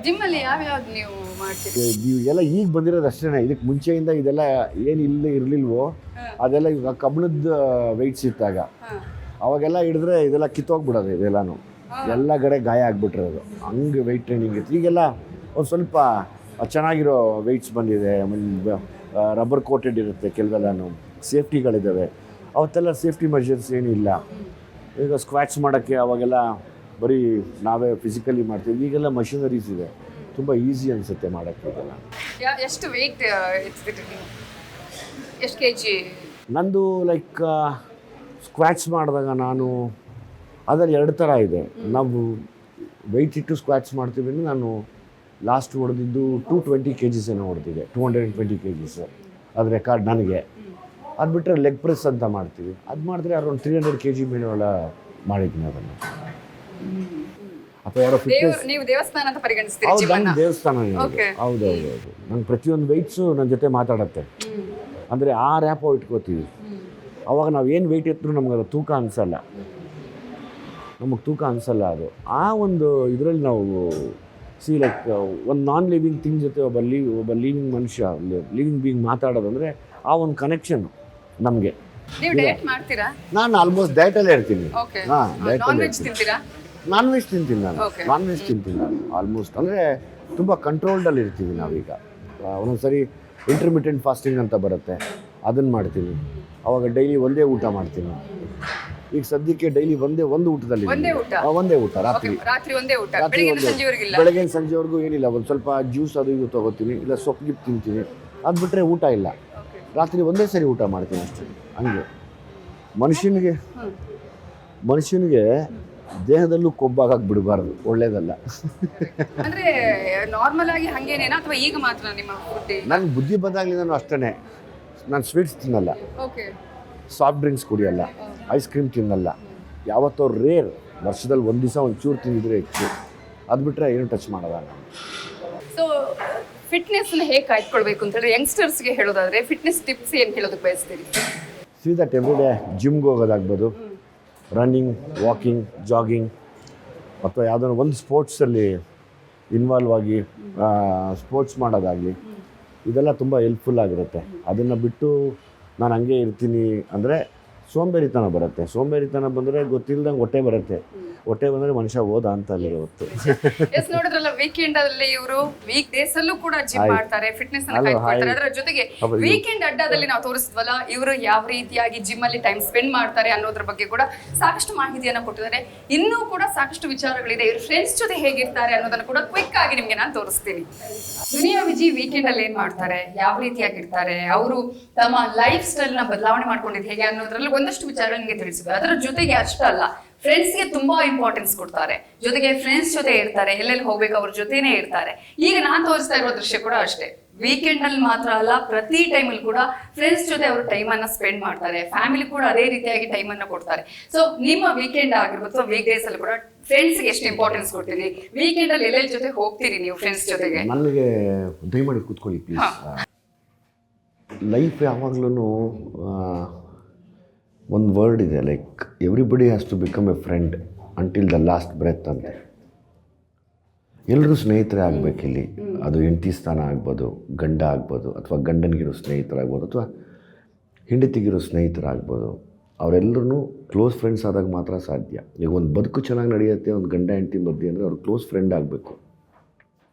ಜಿಮ್ಮಲ್ಲಿ ಯಾವ್ಯಾವ್ದು ನೀವು ಮಾಡ್ತೀರಿ?
ಎಲ್ಲ ಈಗ ಬಂದಿರೋದು ಅಷ್ಟೇ. ಇದಕ್ಕೆ ಮುಂಚೆಯಿಂದ ಇದೆಲ್ಲ ಏನು ಇರಲಿಲ್ವೋ ಅದೆಲ್ಲ ಈಗ ಕಬ್ಬಣದ ವೆಯ್ಟ್ಸ್ ಇತ್ತಾಗ ಅವಾಗೆಲ್ಲ ಹಿಡಿದ್ರೆ ಇದೆಲ್ಲ ಕಿತ್ತೋಗ್ಬಿಡೋದು. ಇದೆಲ್ಲನೂ ಎಲ್ಲ ಕಡೆ ಗಾಯ ಆಗಿಬಿಟ್ಟಿರೋದು. ಹಂಗೆ ವೆಯ್ಟ್ ಟ್ರೈನಿಂಗ್ ಇತ್ತು. ಈಗೆಲ್ಲ ಒಂದು ಸ್ವಲ್ಪ ಚೆನ್ನಾಗಿರೋ ವೆಯ್ಟ್ಸ್ ಬಂದಿದೆ. ರಬ್ಬರ್ ಕೋಟೆಡ್ ಇರುತ್ತೆ, ಕೆಲವೆಲ್ಲನೂ ಸೇಫ್ಟಿಗಳಿದ್ದಾವೆ. ಅವತ್ತೆಲ್ಲ ಸೇಫ್ಟಿ ಮೆಷರ್ಸ್ ಏನಿಲ್ಲ. ಈಗ ಸ್ಕ್ವಾಟ್ಸ್ ಮಾಡೋಕ್ಕೆ ಅವಾಗೆಲ್ಲ ಬರೀ ನಾವೇ ಫಿಸಿಕಲಿ ಮಾಡ್ತೀವಿ. ಈಗೆಲ್ಲ ಮಷಿನರೀಸ್ ಇದೆ, ತುಂಬ ಈಸಿ ಅನಿಸುತ್ತೆ ಮಾಡೋಕ್ಕೆ ಇದೆಲ್ಲ.
ಎಷ್ಟು ವೆಯ್ಟ್ ಎತ್ತಿದ್ರಿ ನೀವು? ಎಷ್ಟು ಕೆ ಜಿ?
ನಂದು ಲೈಕ್ ಸ್ಕ್ವಾಟ್ಸ್ ಮಾಡಿದಾಗ ನಾನು ಅದರಲ್ಲಿ 2 ಥರ ಇದೆ. ನಾವು ವೆಯ್ಟ್ ಇಟ್ಟು ಸ್ಕ್ವಾಟ್ಸ್ ಮಾಡ್ತೀವಿ ಅಂದರೆ ನಾನು ಲಾಸ್ಟ್ ಹೊಡೆದಿದ್ದು 220 kgs ಏನೋ ಹೊಡೆದಿದೆ, 220 kgs ಅದು ರೆಕಾರ್ಡ್ ನನಗೆ. ಅದು ಬಿಟ್ಟರೆ ಲೆಗ್ ಪ್ರೆಸ್ ಅಂತ ಮಾಡ್ತೀವಿ, ಅದು ಮಾಡಿದ್ರೆ ಅರೌಂಡ್ 300 kg ಮೇಲೆ ಒಳ ಮಾಡಿದ್ದೀನಿ ಅದನ್ನು. ಅಥವಾ ಯಾರೋ ಫಿಟ್ನೆಸ್
ನೀವು ದೇವಸ್ಥಾನ ಅಂತ ಪರಿಗಣಿಸ್ತೀರಿ
ಹೌದು,
ಜಿಮ್ಮನ್ನ?
ನನ್ನ ದೇವಸ್ಥಾನ
Okay.
ಹೌದೌದು. ನಂಗೆ ಪ್ರತಿಯೊಂದು ವೆಯ್ಟ್ಸು ನನ್ನ ಜೊತೆ ಮಾತಾಡತ್ತೆ. ಅಂದರೆ ಆ ರ್ಯಾಪೋ ಇಟ್ಕೋತೀವಿ. ಅವಾಗ ನಾವು ಏನು ವೆಯ್ಟ್ ಎತ್ತರೂ ನಮ್ಗೆ ಅದು ತೂಕ ಅನಿಸಲ್ಲ, ನಮಗೆ ತೂಕ ಅನಿಸಲ್ಲ. ಅದು ಆ ಒಂದು ಇದರಲ್ಲಿ ನಾವು ಲೈಕ್ ಒಂದು ನಾನ್ ಲಿವಿಂಗ್ ಥಿಂಗ್ ಜೊತೆ ಒಬ್ಬ ಲಿವಿಂಗ್ ಮನುಷ್ಯ, ಲಿವಿಂಗ್ ಬೀಯಿಂಗ್ ಮಾತಾಡೋದಂದರೆ ಆ ಒಂದು ಕನೆಕ್ಷನ್ ನಮಗೆ.
ನೀವು ಡಯಟ್ ಮಾಡ್ತೀರಾ?
ನಾನು ಆಲ್ಮೋಸ್ಟ್ ಡಯಟಲ್ಲೇ ಇರ್ತೀನಿ.
ಓಕೆ.
ಹಾಂ,
ನಾನ್
ಡಯಟಲ್ಲೇ
ವೆಜ್
ಇರ್ತೀನಿ.
ತಿಂತೀರಾ?
ನಾನ್ ವೆಜ್ ತಿಂತೀನಿ ನಾನು.
Okay.
ನಾನ್ ವೆಜ್ ತಿಂತೀನಿ ನಾನು ಆಲ್ಮೋಸ್ಟ್. ಅಂದರೆ ತುಂಬ ಕಂಟ್ರೋಲ್ಡಲ್ಲಿ ಇರ್ತೀವಿ ನಾವೀಗ. ಒಂದೊಂದು ಸರಿ ಇಂಟರ್ಮಿಟೆಂಟ್ ಫಾಸ್ಟಿಂಗ್ ಅಂತ ಬರುತ್ತೆ, ಅದನ್ನು ಮಾಡ್ತೀನಿ. ಆವಾಗ ಡೈಲಿ ಒಂದೇ ಊಟ ಮಾಡ್ತೀನಿ. ಈಗ ಸದ್ಯಕ್ಕೆ ಡೈಲಿ ಒಂದು ಊಟದಲ್ಲಿ
ಒಂದೇ ಊಟ?
ಒಂದೇ ಊಟ ರಾತ್ರಿ.
ರಾತ್ರಿ ಒಂದೇ ಊಟ,
ರಾತ್ರಿ
ಬೆಳಗ್ಗೆ
ಒಂದೇ,
ಸಂಜೆವರೆಗಿಲ್ಲ?
ಬೆಳಗ್ಗೆ ಸಂಜೆವರೆಗೂ ಏನಿಲ್ಲ. ಒಂದು ಸ್ವಲ್ಪ ಜ್ಯೂಸ್ ಅದು ಇದು ತೊಗೋತೀನಿ, ಇಲ್ಲ ಸೊಪ್ಪು ಗಿಪ್ಪು ತಿಂತೀನಿ. ಅದು ಬಿಟ್ಟರೆ ಊಟ ಇಲ್ಲ. ರಾತ್ರಿ ಒಂದೇ ಸರಿ ಊಟ ಮಾಡ್ತೀನಿ ಅಷ್ಟೇ. ಹಂಗೆ ಮನುಷ್ಯನಿಗೆ ದೇಹದಲ್ಲೂ ಕೊಬ್ಬಾಗಕ್ಕೆ ಬಿಡಬಾರ್ದು, ಒಳ್ಳೇದಲ್ಲ.
ಅಂದ್ರೆ ನಾರ್ಮಲ್ ಆಗಿ ಹಂಗೇನೇನಾ ಅಥವಾ ಈಗ ಮಾತ್ರ ನಿಮ್ಮ ಫುಡ್?
ನನ್ನ ಬುದ್ಧಿ ಬಂದಾಗಲಿ ನಾನು ಅಷ್ಟೇ. ನಾನು ಸ್ವೀಟ್ಸ್ ತಿನ್ನಲ್ಲ,
ಓಕೆ.
ಸಾಫ್ಟ್ ಡ್ರಿಂಕ್ಸ್ ಕುಡಿಯಲ್ಲ, ಐಸ್ ಕ್ರೀಮ್ ತಿನ್ನಲ್ಲ. ಯಾವತ್ತೋ ರೇರ್, ವರ್ಷದಲ್ಲಿ ಒಂದು ದಿವಸ ಒಂದು ಚೂರು ತಿಂದಿದ್ರೆ ಹೆಚ್ಚು. ಅದು ಬಿಟ್ಟರೆ ಏನು ಟಚ್ ಮಾಡೋದ.
ಸೊ ಫಿಟ್ನೆಸ್ನ ಹೇಗೆ ಕಾಯ್ದುಕೊಳ್ಬೇಕು ಅಂತ ಹೇಳಿ ಯಂಗ್ಸ್ಟರ್ಸ್ಗೆ ಹೇಳೋದಾದ್ರೆ ಫಿಟ್ನೆಸ್ ಟಿಪ್ಸ್ ಏನು ಹೇಳೋದಕ್ಕೆ ಬಯಸ್ತೀರಿ?
ಸಿ ದಟ್ ಎವ್ರಿ ಡೇ ಜಿಮ್ಗೆ ಹೋಗೋದಾಗ್ಬೋದು, ರನ್ನಿಂಗ್, ವಾಕಿಂಗ್, ಜಾಗಿಂಗ್, ಅಥವಾ ಯಾವುದಾದ್ರು ಒಂದು ಸ್ಪೋರ್ಟ್ಸಲ್ಲಿ ಇನ್ವಾಲ್ವ್ ಆಗಿ ಸ್ಪೋರ್ಟ್ಸ್ ಮಾಡೋದಾಗಲಿ, ಇದೆಲ್ಲ ತುಂಬ ಹೆಲ್ಪ್ಫುಲ್ ಆಗಿರುತ್ತೆ. ಅದನ್ನು ಬಿಟ್ಟು ನಾನು ಹಂಗೆ ಇರ್ತೀನಿ ಅಂದರೆ ಸೋಂಬೇರಿತನ ಬರುತ್ತೆ. ಸೋಂಬೇರಿತನ ಬಂದರೆ ಗೊತ್ತಿಲ್ಲದಂಗೆ ಹೊಟ್ಟೆ ಬರುತ್ತೆ. ಹೊಟ್ಟೆ ಬಂದರೆ ಮನುಷ್ಯ ಹೋದ ಅಂತ ಅಲ್ಲಿಗೆ ಹೊತ್ತು.
ಎಸ್, ನೋಡಿದ್ರಲ್ಲ, ವೀಕೆಂಡ್ ಅಲ್ಲಿ ಇವರು ವೀಕ್ ಡೇಸ್ ಅಲ್ಲೂ ಕೂಡ ಜಿಮ್
ಹಾಯ್.
ಮಾಡ್ತಾರೆ, ಫಿಟ್ನೆಸ್ ಅನ್ನ
ಹಲೋ,
ಕಾಯ್ದುಕೊಳ್ತಾರೆ.
ಹಾಯ್.
ಅದರ ಜೊತೆಗೆ
ಹೌದು.
ವೀಕೆಂಡ್ ಅಡ್ಡಾದಲ್ಲಿ ನಾವು ತೋರಿಸಿದ್ವಲ್ಲ, ಇವರು ಯಾವ ರೀತಿಯಾಗಿ ಜಿಮ್ ಅಲ್ಲಿ ಟೈಮ್ ಸ್ಪೆಂಡ್ ಮಾಡ್ತಾರೆ ಅನ್ನೋದ್ರ ಬಗ್ಗೆ ಕೂಡ ಸಾಕಷ್ಟು ಮಾಹಿತಿಯನ್ನ ಕೊಟ್ಟಿದ್ದಾರೆ. ಇನ್ನೂ ಕೂಡ ಸಾಕಷ್ಟು ವಿಚಾರಗಳಿದೆ. ಇವರು ಫ್ರೆಂಡ್ಸ್ ಜೊತೆ ಹೇಗಿರ್ತಾರೆ ಅನ್ನೋದನ್ನ ಕೂಡ ಕ್ವಿಕ್ ಆಗಿ ನಿಮ್ಗೆ ನಾನು ತೋರಿಸ್ತೀನಿ. ದುನಿಯಾ ವಿಜಿ ವೀಕೆಂಡ್ ಅಲ್ಲಿ ಏನ್ ಮಾಡ್ತಾರೆ, ಯಾವ ರೀತಿಯಾಗಿರ್ತಾರೆ, ಅವರು ತಮ್ಮ ಲೈಫ್ ಸ್ಟೈಲ್ ನ ಬದಲಾವಣೆ ಮಾಡ್ಕೊಂಡಿದ್ದು ಹೇಗೆ ಅನ್ನೋದ್ರಲ್ಲಿ ಒಂದಷ್ಟು ವಿಚಾರಗಳು ನಿಮಗೆ ತಿಳಿಸಿದ್ರು. ಅದರ ಜೊತೆಗೆ ಅಷ್ಟಲ್ಲ, ಫ್ರೆಂಡ್ಸ್ಗೆ ತುಂಬಾ ಇಂಪಾರ್ಟೆನ್ಸ್ ಕೊಡ್ತಾರೆ, ಜೊತೆಗೆ ಫ್ರೆಂಡ್ಸ್ ಜೊತೆ ಇರ್ತಾರೆ, ಎಲ್ಲೆಲ್ಲಿ ಹೋಗ್ಬೇಕು ಅವ್ರ ಜೊತೆನೇ ಇರ್ತಾರೆ. ಈಗ ನಾನು ತೋರಿಸ್ತಾ ಇರೋ ದೃಶ್ಯ ಕೂಡ ಅಷ್ಟೇ. ವೀಕೆಂಡ್ ಅಲ್ಲಿ ಮಾತ್ರ ಅಲ್ಲ, ಪ್ರತಿ ಟೈಮಲ್ಲಿ ಕೂಡ ಫ್ರೆಂಡ್ಸ್ ಜೊತೆ ಅವರು ಟೈಮ್ ಅನ್ನ ಸ್ಪೆಂಡ್ ಮಾಡ್ತಾರೆ. ಫ್ಯಾಮಿಲಿ ಕೂಡ ಅದೇ ರೀತಿಯಾಗಿ ಟೈಮ್ ಅನ್ನ ಕೊಡ್ತಾರೆ. ಸೊ ನಿಮ್ಮ ವೀಕೆಂಡ್ ಆಗಿರ್ಬೋದು, ವೀಕ್ ಡೇಸ್ ಅಲ್ಲಿ ಕೂಡ ಫ್ರೆಂಡ್ಸ್ಗೆ ಎಷ್ಟು ಇಂಪಾರ್ಟೆನ್ಸ್ ಕೊಡ್ತೀರಿ? ವೀಕೆಂಡ್ ಅಲ್ಲಿ ಎಲ್ಲೆಲ್ಲಿ ಜೊತೆ ಹೋಗ್ತೀರಿ ನೀವು ಫ್ರೆಂಡ್ಸ್ ಜೊತೆಗೆ?
ನನಗೆ ದಯಮಾಡಿ ಕೂತ್ಕೊಳ್ಳಿ ಪ್ಲೀಸ್. ಲೈಫ್ ಯಾವಾಗ್ಲೂ ಒಂದು ವರ್ಡ್ ಇದೆ, like everybody has to become a friend until the last breath ಅಂತ. ಎಲ್ಲರೂ ಸ್ನೇಹಿತರೇ ಆಗಬೇಕಿಲ್ಲಿ. ಅದು ಹೆಂಡತಿ ಸ್ಥಾನ ಆಗ್ಬೋದು, ಗಂಡ ಆಗ್ಬೋದು, ಅಥವಾ ಗಂಡನಿಗಿರೋ ಸ್ನೇಹಿತರಾಗ್ಬೋದು, ಅಥವಾ ಹೆಂಡತಿಗಿರೋ ಸ್ನೇಹಿತರಾಗ್ಬೋದು. ಅವರೆಲ್ಲರೂ ಕ್ಲೋಸ್ ಫ್ರೆಂಡ್ಸ್ ಆದಾಗ ಮಾತ್ರ ಸಾಧ್ಯ. ಈಗ ಒಂದು ಬದುಕು ಚೆನ್ನಾಗಿ ನಡೆಯುತ್ತೆ ಒಂದು ಗಂಡ ಹೆಂಡತಿ ಮಧ್ಯೆ ಅಂದರೆ ಅವ್ರು ಕ್ಲೋಸ್ ಫ್ರೆಂಡ್ ಆಗಬೇಕು.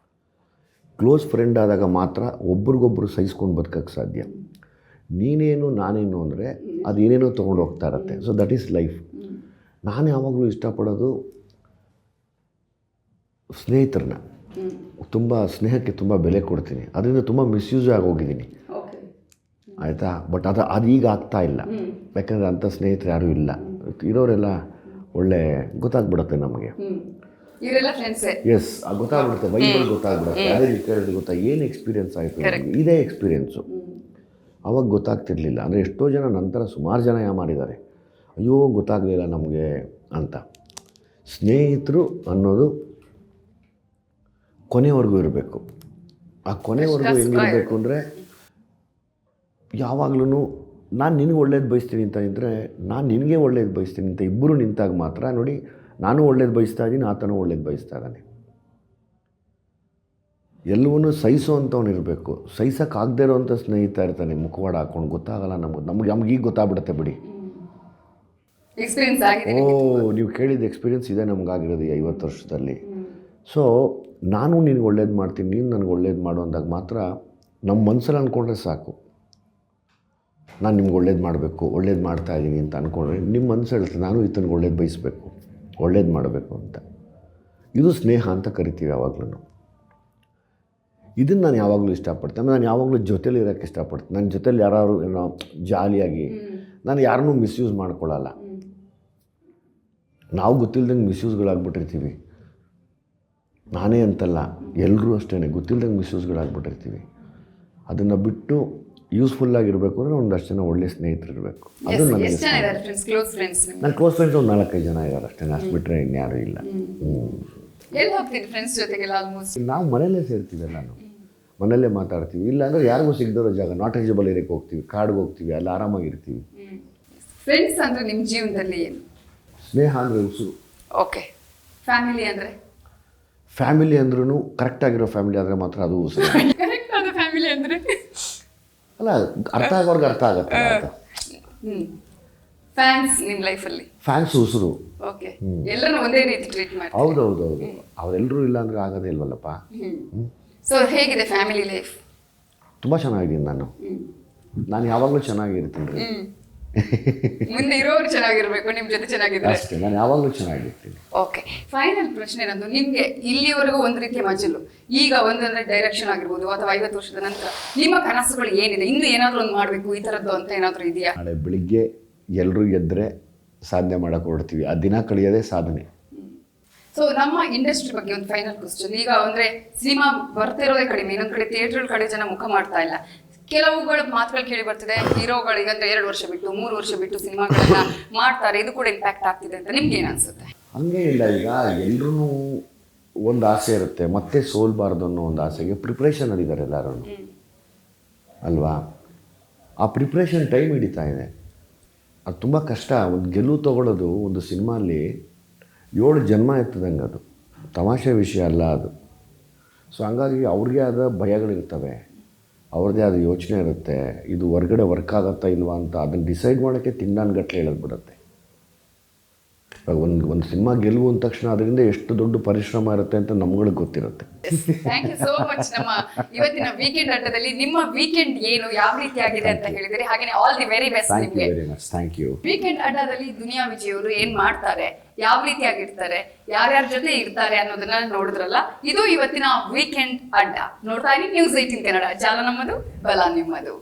ಕ್ಲೋಸ್ ಫ್ರೆಂಡ್ ಆದಾಗ ಮಾತ್ರ ಒಬ್ರಿಗೊಬ್ರು ಸಹಿಸ್ಕೊಂಡು ಬದುಕೋಕ್ಕೆ ಸಾಧ್ಯ. ನೀನೇನು ನಾನೇನು ಅಂದರೆ ಅದು ಏನೇನೋ ತೊಗೊಂಡು ಹೋಗ್ತಾ ಇರತ್ತೆ. So that is life. ನಾನು ಯಾವಾಗಲೂ ಇಷ್ಟಪಡೋದು ಸ್ನೇಹಿತರನ್ನ. ತುಂಬ ಸ್ನೇಹಕ್ಕೆ ತುಂಬ ಬೆಲೆ ಕೊಡ್ತೀನಿ. ಅದರಿಂದ ತುಂಬ ಮಿಸ್ಯೂಸ್ ಆಗೋಗಿದ್ದೀನಿ, ಆಯಿತಾ. ಬಟ್ ಅದು ಈಗ ಆಗ್ತಾ ಇಲ್ಲ, ಯಾಕಂದರೆ ಅಂಥ ಸ್ನೇಹಿತರು ಯಾರೂ ಇಲ್ಲ. ಇರೋರೆಲ್ಲ ಒಳ್ಳೆ ಗೊತ್ತಾಗ್ಬಿಡುತ್ತೆ ನಮಗೆ. ಎಸ್, ಗೊತ್ತಾಗ್ಬಿಡುತ್ತೆ, ವೈಬಲ್ ಗೊತ್ತಾಗ್ಬಿಡುತ್ತೆ. ಯಾರಿಗೆ ಕೇಳಿದ್ರೆ ಗೊತ್ತಾ ಏನು ಎಕ್ಸ್ಪೀರಿಯೆನ್ಸ್ ಆಯಿತು, ಇದೇ ಎಕ್ಸ್ಪೀರಿಯೆನ್ಸು. ಅವಾಗ ಗೊತ್ತಾಗ್ತಿರ್ಲಿಲ್ಲ. ಅಂದರೆ ಎಷ್ಟೋ ಜನ ನಂತರ ಸುಮಾರು ಜನ ಮಾಡಿದ್ದಾರೆ, ಅಯ್ಯೋ ಗೊತ್ತಾಗಲಿಲ್ಲ ನಮಗೆ ಅಂತ. ಸ್ನೇಹಿತರು ಅನ್ನೋದು ಕೊನೆವರೆಗೂ ಇರಬೇಕು. ಆ ಕೊನೆವರೆಗೂ ಹೆಂಗಿರಬೇಕು ಅಂದರೆ, ಯಾವಾಗ್ಲೂ ನಾನು ನಿನಗೆ ಒಳ್ಳೇದು ಬಯಸ್ತೀನಿ ಅಂತ ಇದ್ದರೆ ನಾನು ನಿನಗೆ ಒಳ್ಳೇದು ಬಯಸ್ತೀನಿ ಅಂತ ಇಬ್ಬರು ನಿಂತಾಗ ಮಾತ್ರ ನೋಡಿ, ನಾನು ಒಳ್ಳೇದು ಬಯಸ್ತಾ ಇದ್ದೀನಿ, ಆತನೂ ಒಳ್ಳೇದು ಬಯಸ್ತಾ ಇದ್ದಾನೆ. ಎಲ್ಲವನ್ನೂ ಸಹಿಸೋ ಅಂಥವ್ನು ಇರಬೇಕು. ಸಹಿಸೋಕ್ಕಾಗದೇ ಇರೋವಂಥ ಸ್ನೇಹಿತ ಇರ್ತಾನೆ, ಮುಖವಾಡ ಹಾಕೊಂಡು ಗೊತ್ತಾಗಲ್ಲ ನಮಗೆ ಈಗ ಗೊತ್ತಾಗ್ಬಿಡುತ್ತೆ ಬಿಡಿ. ನೀವು ಕೇಳಿದ ಎಕ್ಸ್ಪೀರಿಯೆನ್ಸ್ ಇದೆ ನಮಗಾಗಿರೋದು 50 ವರ್ಷದಲ್ಲಿ. ಸೊ ನಾನು ನಿನಗೆ ಒಳ್ಳೇದು ಮಾಡ್ತೀನಿ, ನೀನು ನನಗೆ ಒಳ್ಳೇದು ಮಾಡು ಅಂದಾಗ ಮಾತ್ರ ನಮ್ಮ ಮನಸ್ಸಲ್ಲಿ ಅಂದ್ಕೊಂಡ್ರೆ ಸಾಕು. ನಾನು ನಿಮ್ಗೆ ಒಳ್ಳೇದು ಮಾಡಬೇಕು, ಒಳ್ಳೇದು ಮಾಡ್ತಾ ಇದ್ದೀನಿ ಅಂತ ಅಂದ್ಕೊಂಡ್ರೆ ನಿಮ್ಮ ಮನಸ್ಸು ಹೇಳುತ್ತೆ ನಾನು ಈತನಿಗೆ ಒಳ್ಳೇದು ಬಯಸಬೇಕು, ಒಳ್ಳೇದು ಮಾಡಬೇಕು ಅಂತ. ಇದು ಸ್ನೇಹ ಅಂತ ಕರಿತೀವಿ ಯಾವಾಗಲೂ. ಇದನ್ನು ನಾನು ಯಾವಾಗಲೂ ಇಷ್ಟಪಡ್ತೀನಿ. ಆಮೇಲೆ ನಾನು ಯಾವಾಗಲೂ ಜೊತೇಲಿ ಇರೋಕ್ಕೆ ಇಷ್ಟಪಡ್ತೀನಿ. ನನ್ನ ಜೊತೇಲಿ ಯಾರು ಏನೋ ಜಾಲಿಯಾಗಿ, ನಾನು ಯಾರನ್ನೂ ಮಿಸ್ಯೂಸ್ ಮಾಡ್ಕೊಳ್ಳಲ್ಲ. ನಾವು ಗೊತ್ತಿಲ್ದಂಗೆ ಮಿಸ್ಯೂಸ್ಗಳಾಗ್ಬಿಟ್ಟಿರ್ತೀವಿ. ನಾನೇ ಅಂತಲ್ಲ, ಎಲ್ಲರೂ ಅಷ್ಟೇ ಗೊತ್ತಿಲ್ದಂಗೆ ಮಿಸ್ಯೂಸ್ಗಳಾಗ್ಬಿಟ್ಟಿರ್ತೀವಿ. ಅದನ್ನು ಬಿಟ್ಟು ಯೂಸ್ಫುಲ್ಲಾಗಿರಬೇಕು ಅಂದರೆ ಒಂದಷ್ಟು ಜನ ಒಳ್ಳೆ ಸ್ನೇಹಿತರು ಇರಬೇಕು. ಅದು ನನಗೆ
ಎಷ್ಟು ಜನ ಇದ್ದಾರೆ ಫ್ರೆಂಡ್ಸ್, ಕ್ಲೋಸ್ ಫ್ರೆಂಡ್ಸ್?
ನನ್ನ ಕ್ಲೋಸ್ ಫ್ರೆಂಡ್ಸ್ ಒಂದು 4-5 ಜನ ಇದ್ದಾರೆ ಅಷ್ಟೇ, ಅಷ್ಟು ಬಿಟ್ಟರೆ ಇನ್ಯಾರೂ ಇಲ್ಲ.
ಎಲ್ಲಿ ಹೋಗ್ತೀರಿ ಫ್ರೆಂಡ್ಸ್ ಜೊತೆಗೆಲ್ಲ ಆಲ್ಮೋಸ್ಟ್?
ನಾವು ಮನೆಯಲ್ಲೇ ಸೇರ್ತೀವಿ, ನಾನು ಮನೆಯಲ್ಲೇ ಮಾತಾಡ್ತೀವಿ. ಇಲ್ಲಾಂದರೆ ಯಾರಿಗೂ ಸಿಗದಿರೋ ಜಾಗ, ನಾಟ್ ರೀಚಬಲ್ ಏರಿಯಾಕ್ಕೆ ಹೋಗ್ತೀವಿ, ಕಾಡಿಗೆ ಹೋಗ್ತೀವಿ, ಅಲ್ಲಿ ಆರಾಮಾಗಿರ್ತೀವಿ.
ಫ್ರೆಂಡ್ಸ್ ಅಂದರೆ ನಿಮ್ಮ ಜೀವನದಲ್ಲಿ ಏನು?
ಸ್ನೇಹ ಅಂದರೆ ಉಸಿರು.
ಓಕೆ. ಫ್ಯಾಮಿಲಿ ಅಂದರೆ?
ಫ್ಯಾಮಿಲಿ ಅಂದ್ರೂ ಕರೆಕ್ಟಾಗಿರೋ ಫ್ಯಾಮಿಲಿ ಆದರೆ ಮಾತ್ರ ಅದು ಉಸಿರು.
ಕರೆಕ್ಟ್ ಆದ ಫ್ಯಾಮಿಲಿ ಅಂದರೆ
ಅಲ್ಲ, ಅರ್ಥ ಆಗೋರ್ಗೆ ಅರ್ಥ ಆಗುತ್ತೆ ಅಂತ.
ಫ್ಯಾನ್ಸ್ ನಿಮ್ಮ ಲೈಫಲ್ಲಿ?
ಫ್ಯಾನ್ಸ್ ಉಸಿರು.
ಓಕೆ. ಎಲ್ಲರೂ ಒಂದೇ ರೀತಿ ಟ್ರೀಟ್ ಮಾಡಿ?
ಹೌದೌದು, ಅವರೆಲ್ಲರೂ ಇಲ್ಲ ಅಂದರೆ ಆಗೋದೇ ಇಲ್ವಲ್ಲಪ್ಪ.
ಸೊ ಹೇಗಿದೆ ಫ್ಯಾಮಿಲಿ ಲೈಫ್?
ತುಂಬ ಚೆನ್ನಾಗಿದ್ದೀನಿ ನಾನು ಯಾವಾಗಲೂ ಚೆನ್ನಾಗಿರ್ತೀನಿ ರೀ.
ಮುಂದೆ ಇರೋರು ಚೆನ್ನಾಗಿರ್ಬೇಕು, ನಿಮ್ಮ ಜೊತೆ ಚೆನ್ನಾಗಿದ್ರೆ
ಅಷ್ಟೇ. ನಾನು ಯಾವಾಗಲೂ ಚೆನ್ನಾಗಿರ್ತೀನಿ.
ಓಕೆ. ಫೈನಲ್ ಪ್ರಶ್ನೆ ನಂದು, ನಿಮಗೆ ಇಲ್ಲಿವರೆಗೂ ಒಂದು ರೀತಿಯ ಮಜಲು, ಈಗ ಒಂದಂದ್ರೆ ಡೈರೆಕ್ಷನ್ ಆಗಿರ್ಬೋದು ಅಥವಾ 50 ವರ್ಷದ ನಂತರ ನಿಮ್ಮ ಕನಸುಗಳು ಏನಿದೆ? ಇನ್ನು ಏನಾದರೂ ಒಂದು ಮಾಡಬೇಕು ಈ ಥರದ್ದು ಅಂತ ಏನಾದರೂ ಇದೆಯಾ?
ನಾಳೆ ಬೆಳಿಗ್ಗೆ ಎಲ್ಲರೂ ಎದ್ದರೆ ಸಾಧನೆ ಮಾಡೋಕೆ ಹೊರಡ್ತೀವಿ. ಆ ದಿನ ಕಳೆಯೋದೇ ಸಾಧನೆ.
ಸೊ ನಮ್ಮ ಇಂಡಸ್ಟ್ರಿ ಬಗ್ಗೆ ಒಂದು ಫೈನಲ್ ಕ್ವಶನ್. ಈಗ ಅಂದ್ರೆ ಸಿನಿಮಾ ಬರ್ತಿರೋದೇ ಕಡಿಮೆ, ಇನ್ನೊಂದು ಕಡೆ ಥಿಯೇಟರ್ ಕಡೆ ಜನ ಮುಖ ಮಾಡ್ತಾ ಇಲ್ಲ. ಕೆಲವುಗಳ ಮಾತುಗಳು ಕೇಳಿ ಬರ್ತಿದೆ, ಹೀರೋಗಳಿಗೆ ಅಂದ್ರೆ 2 ವರ್ಷ ಬಿಟ್ಟು 3 ವರ್ಷ ಬಿಟ್ಟು ಸಿನಿಮಾಗಳನ್ನ ಮಾಡ್ತಾರೆ, ಇದು ಕೂಡ ಇಂಪ್ಯಾಕ್ಟ್ ಆಗ್ತಿದೆ ಅಂತ ನಿಮ್ಗೆ ಏನು ಅನ್ಸುತ್ತೆ?
ಹಂಗೆ ಇಲ್ಲ, ಈಗ ಎಲ್ಲರೂ ಒಂದು ಆಸೆ ಇರುತ್ತೆ, ಮತ್ತೆ ಸೋಲ್ಬಾರ್ದು ಅನ್ನೋ ಒಂದು ಆಸೆಗೆ ಪ್ರಿಪ್ರೇಷನ್ ಅಲ್ಲಿದ್ದಾರೆ ಎಲ್ಲರೂ ಅಲ್ವಾ. ಆ ಪ್ರಿಪ್ರೇಷನ್ ಟೈಮ್ ಹಿಡಿತಾ ಇದೆ, ಅದು ತುಂಬ ಕಷ್ಟ. ಒಂದು ಗೆಲುವು ತೊಗೊಳ್ಳೋದು ಒಂದು ಸಿನಿಮಾಲಿ 7 ಜನ್ಮ ಎತ್ತದಂಗೆ, ಅದು ತಮಾಷೆ ವಿಷಯ ಅಲ್ಲ ಅದು. ಸೊ ಹಂಗಾಗಿ ಅವ್ರಿಗೆ ಆದ ಭಯಗಳಿರ್ತವೆ, ಅವ್ರದ್ದೇ ಆದ ಯೋಚನೆ ಇರುತ್ತೆ, ಇದು ಹೊರ್ಗಡೆ ವರ್ಕ್ ಆಗುತ್ತಾ ಇಲ್ವಾ ಅಂತ. ಅದನ್ನು ಡಿಸೈಡ್ ಮಾಡೋಕ್ಕೆ ತಿಂಗಳಾನ್ಗಟ್ಟಲೆ ಹೇಳೋದ್ಬಿಡುತ್ತೆ. ಒಂದು ಸಿನಿಮಾ ಗೆಲುವು ಅಂದ ತಕ್ಷಣ ಅದರಿಂದ ಎಷ್ಟು ದೊಡ್ಡ ಪರಿಶ್ರಮ ಇರುತ್ತೆ ಅಂತ ನಮ್ಗಳಿಗೆ ಗೊತ್ತಿರುತ್ತೆ.
Thank you so much. ನಮ್ಮ ಇವತ್ತಿನ ವೀಕೆಂಡ್ ಅಡ್ಡದಲ್ಲಿ ನಿಮ್ಮ ವೀಕೆಂಡ್ ಏನು, ಯಾವ ರೀತಿ ಆಗಿದೆ ಅಂತ ಹೇಳಿದರೆ, ಹಾಗೆ ಆಲ್ ದಿ ವೆರಿ ಬೆಸ್ಟ್ ನಿಮಗೆ.
Very much, thank you.
Weekend ಅಡ್ಡದಲ್ಲಿ ದುನಿಯಾ ವಿಜಯ್ ಅವರು ಏನ್ ಮಾಡ್ತಾರೆ, ಯಾವ ರೀತಿಯಾಗಿರ್ತಾರೆ, ಯಾರ್ಯಾರ ಜೊತೆ ಇರ್ತಾರೆ ಅನ್ನೋದನ್ನ ನೋಡಿದ್ರಲ್ಲ. ಇದು ಇವತ್ತಿನ ವೀಕೆಂಡ್ ಅಡ್ಡ. ನೋಡ್ತಾ ಇರಿ News 18 ಕನ್ನಡ. ಜಾಲ ನಮ್ಮದು, ಬಲ ನಿಮ್ಮದು.